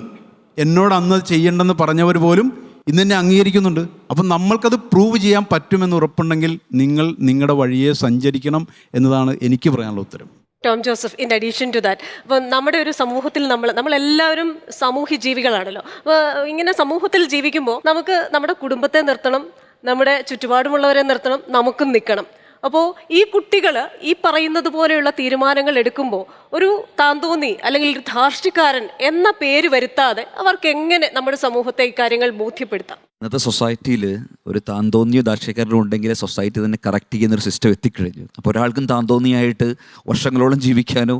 എന്നോട് അന്ന് ചെയ്യേണ്ടെന്ന് പറഞ്ഞവർ പോലും ഇന്ന് തന്നെ അംഗീകരിക്കുന്നുണ്ട്. അപ്പം നമ്മൾക്കത് പ്രൂവ് ചെയ്യാൻ പറ്റുമെന്ന് ഉറപ്പുണ്ടെങ്കിൽ നിങ്ങൾ നിങ്ങളുടെ വഴിയെ സഞ്ചരിക്കണം എന്നതാണ് എനിക്ക് പറയാനുള്ള ഉത്തരം. Tom Joseph, in addition to that, അപ്പോൾ നമ്മുടെ ഒരു സമൂഹത്തിൽ നമ്മളെല്ലാവരും സാമൂഹ്യ ജീവികളാണല്ലോ. അപ്പോൾ ഇങ്ങനെ സമൂഹത്തിൽ ജീവിക്കുമ്പോൾ നമുക്ക് നമ്മുടെ കുടുംബത്തെ നിർത്തണം, നമ്മുടെ ചുറ്റുപാടുമുള്ളവരെ നിർത്തണം, നമുക്കും നിൽക്കണം. അപ്പോൾ ഈ കുട്ടികൾ ഈ പറയുന്നത് പോലെയുള്ള തീരുമാനങ്ങൾ എടുക്കുമ്പോൾ ഒരു താന്തോന്നി അല്ലെങ്കിൽ ഒരു ധാർഷ്ട്യക്കാരൻ എന്ന പേര് വരുത്താതെ അവർക്ക് എങ്ങനെ നമ്മുടെ സമൂഹത്തെ ഇക്കാര്യങ്ങൾ ബോധ്യപ്പെടുത്താം? ഇന്നത്തെ സൊസൈറ്റിയിൽ ഒരു താന്തോന്നിയോ ദാർഷ്ട്യക്കാരനോ ഉണ്ടെങ്കിൽ സൊസൈറ്റി തന്നെ കറക്റ്റ് ചെയ്യുന്നൊരു സിസ്റ്റം എത്തിക്കഴിഞ്ഞു. അപ്പോൾ ഒരാൾക്കും താന്തോന്നിയായിട്ട് വർഷങ്ങളോളം ജീവിക്കാനോ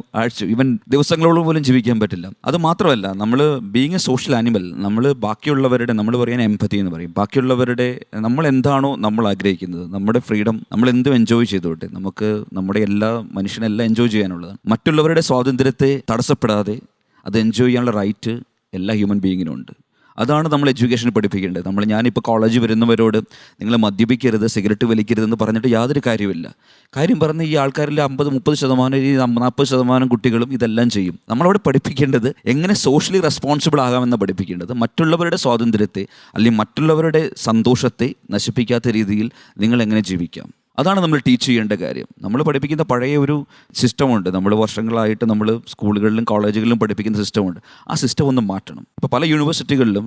ഈവൻ ദിവസങ്ങളോളം പോലും ജീവിക്കാൻ പറ്റില്ല. അത് മാത്രമല്ല, നമ്മൾ ബീങ് എ സോഷ്യൽ ആനിമൽ, നമ്മൾ ബാക്കിയുള്ളവരുടെ, നമ്മൾ പറയാൻ എംപതി എന്ന് പറയും, ബാക്കിയുള്ളവരുടെ നമ്മൾ എന്താണോ നമ്മൾ ആഗ്രഹിക്കുന്നത്, നമ്മുടെ ഫ്രീഡം, നമ്മൾ എന്തും എൻജോയ് ചെയ്തോട്ടെ, നമുക്ക് നമ്മുടെ മനുഷ്യനെല്ലാം എൻജോയ് ചെയ്യാനുള്ളതാണ്. മറ്റുള്ളവരുടെ സ്വാതന്ത്ര്യത്തെ തടസ്സപ്പെടാതെ അത് എൻജോയ് ചെയ്യാനുള്ള റൈറ്റ് എല്ലാ ഹ്യൂമൻ ബീയിങ്ങിനും ഉണ്ട്. അതാണ് നമ്മൾ എഡ്യൂക്കേഷൻ പഠിപ്പിക്കേണ്ടത്. ഞാനിപ്പോൾ കോളേജിൽ വരുന്നവരോട് നിങ്ങൾ മദ്യപിക്കരുത്, സിഗരറ്റ് വലിക്കരുതെന്ന് പറഞ്ഞിട്ട് യാതൊരു കാര്യമില്ല. കാര്യം പറഞ്ഞ ഈ ആൾക്കാരിൽ 50-30%, 40% കുട്ടികളും ഇതെല്ലാം ചെയ്യും. നമ്മളവിടെ പഠിപ്പിക്കേണ്ടത് എങ്ങനെ സോഷ്യലി റെസ്പോൺസിബിൾ ആകാമെന്ന് പഠിപ്പിക്കേണ്ടത്. മറ്റുള്ളവരുടെ സ്വാതന്ത്ര്യത്തെ അല്ലെങ്കിൽ മറ്റുള്ളവരുടെ സന്തോഷത്തെ നശിപ്പിക്കാത്ത രീതിയിൽ നിങ്ങൾ എങ്ങനെ ജീവിക്കാം, അതാണ് നമ്മൾ ടീച്ച് ചെയ്യേണ്ട കാര്യം. നമ്മൾ പഠിപ്പിക്കുന്ന പഴയ ഒരു സിസ്റ്റമുണ്ട്, നമ്മൾ വർഷങ്ങളായിട്ട് നമ്മൾ സ്കൂളുകളിലും കോളേജുകളിലും പഠിപ്പിക്കുന്ന സിസ്റ്റമുണ്ട്. ആ സിസ്റ്റം ഒന്ന് മാറ്റണം. ഇപ്പോൾ പല യൂണിവേഴ്സിറ്റികളിലും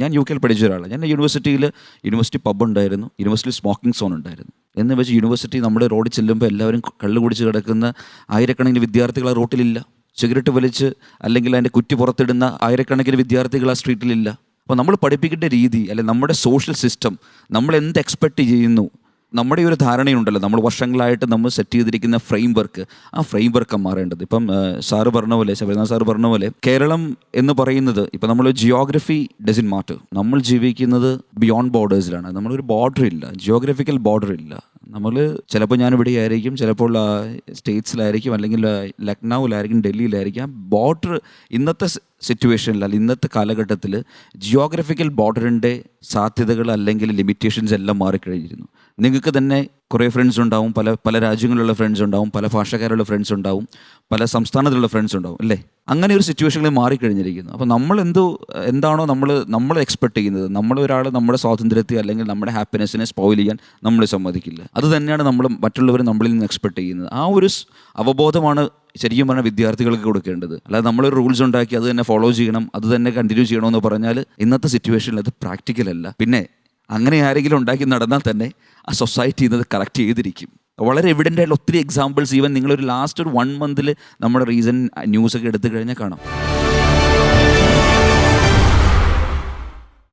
ഞാൻ യു കെയിൽ പഠിച്ച ഒരാളാണ്. ഞാൻ യൂണിവേഴ്സിറ്റി പബ് ഉണ്ടായിരുന്നു, യൂണിവേഴ്സിറ്റി സ്മോക്കിംഗ് സോൺ ഉണ്ടായിരുന്നു. എന്ന് വെച്ച് യൂണിവേഴ്സിറ്റി നമ്മുടെ റോഡിൽ ചെല്ലുമ്പോൾ എല്ലാവരും കള്ളു കുടിച്ച് കിടക്കുന്ന ആയിരക്കണക്കിന് വിദ്യാർത്ഥികൾ ആ റോട്ടിലില്ല. സിഗരറ്റ് വലിച്ച് അല്ലെങ്കിൽ അതിൻ്റെ കുറ്റി പുറത്തിടുന്ന ആയിരക്കണക്കിന് വിദ്യാർത്ഥികൾ ആ സ്ട്രീറ്റിലില്ല. അപ്പോൾ നമ്മൾ പഠിപ്പിക്കേണ്ട രീതി, അല്ലെങ്കിൽ നമ്മുടെ സോഷ്യൽ സിസ്റ്റം നമ്മൾ എന്ത് എക്സ്പെക്റ്റ് ചെയ്യുന്നു, നമ്മുടെ ഒരു ധാരണയുണ്ടല്ലോ, നമ്മൾ വർഷങ്ങളായിട്ട് നമ്മൾ സെറ്റ് ചെയ്തിരിക്കുന്ന ഫ്രെയിംവർക്ക്, ആ ഫ്രെയിംവർക്ക് മാറേണ്ടത്. ഇപ്പം സാറ് പറഞ്ഞ പോലെ, ശബരിനാഥ് സാറ് പറഞ്ഞ പോലെ, കേരളം എന്ന് പറയുന്നത് ഇപ്പം നമ്മൾ ജിയോഗ്രഫി ഡസൻ മാറ്റർ. നമ്മൾ ജീവിക്കുന്നത് ബിയോണ്ട് ബോർഡേഴ്സിലാണ്. നമ്മളൊരു ബോർഡർ ഇല്ല, ജിയോഗ്രഫിക്കൽ ബോർഡർ ഇല്ല. നമ്മൾ ചിലപ്പോൾ ഞാനിവിടെ ആയിരിക്കും, ചിലപ്പോൾ സ്റ്റേറ്റ്സിലായിരിക്കും, അല്ലെങ്കിൽ ലക്നൌവിലായിരിക്കും, ഡൽഹിയിലായിരിക്കും. ആ ബോർഡർ ഇന്നത്തെ സിറ്റുവേഷനിൽ അല്ലെങ്കിൽ ഇന്നത്തെ കാലഘട്ടത്തിൽ ജിയോഗ്രഫിക്കൽ ബോർഡറിൻ്റെ സാധ്യതകൾ അല്ലെങ്കിൽ ലിമിറ്റേഷൻസ് എല്ലാം മാറിക്കഴിഞ്ഞിരുന്നു. നിങ്ങൾക്ക് തന്നെ കുറേ ഫ്രണ്ട്സ് ഉണ്ടാവും, പല രാജ്യങ്ങളിലുള്ള ഫ്രണ്ട്സ് ഉണ്ടാവും, പല ഭാഷക്കാരുള്ള ഫ്രണ്ട്സ് ഉണ്ടാവും, പല സംസ്ഥാനത്തിലുള്ള ഫ്രണ്ട്സ് ഉണ്ടാവും, അല്ലേ? അങ്ങനെ ഒരു സിറ്റുവേഷനിൽ മാറിക്കഴിഞ്ഞിരിക്കുന്നു. അപ്പോൾ നമ്മൾ എന്താണോ നമ്മൾ എക്സ്പെക്ട് ചെയ്യുന്നത്, നമ്മളൊരാൾ നമ്മുടെ സ്വാതന്ത്ര്യത്തെ അല്ലെങ്കിൽ നമ്മുടെ ഹാപ്പിനെസ്സിനെ സ്പോയിൽ ചെയ്യാൻ നമ്മൾ സമ്മതിക്കില്ല. അത് തന്നെയാണ് മറ്റുള്ളവർ നമ്മളിൽ നിന്ന് എക്സ്പെക്ട് ചെയ്യുന്നത്. ആ ഒരു അവബോധമാണ് ശരിക്കും പറഞ്ഞാൽ വിദ്യാർത്ഥികൾക്ക് കൊടുക്കേണ്ടത്. അല്ലാതെ നമ്മളൊരു റൂൾസ് ഉണ്ടാക്കി അത് തന്നെ ഫോളോ ചെയ്യണം, അത് തന്നെ കണ്ടിന്യൂ ചെയ്യണമെന്ന് പറഞ്ഞാൽ ഇന്നത്തെ സിറ്റുവേഷനിൽ അത് പ്രാക്ടിക്കൽ അല്ല. പിന്നെ അങ്ങനെ ആരെങ്കിലും ഉണ്ടാക്കി നടന്നാൽ തന്നെ ആ സൊസൈറ്റി ഇന്നത് കറക്റ്റ് ചെയ്തിരിക്കും. വളരെ എവിഡൻ്റ് ആയിട്ടുള്ള ഒത്തിരി എക്സാമ്പിൾസ് ഈവൻ നിങ്ങളൊരു ലാസ്റ്റ് 1 month നമ്മുടെ റീസൺ ന്യൂസൊക്കെ എടുത്തു കഴിഞ്ഞാൽ കാണാം.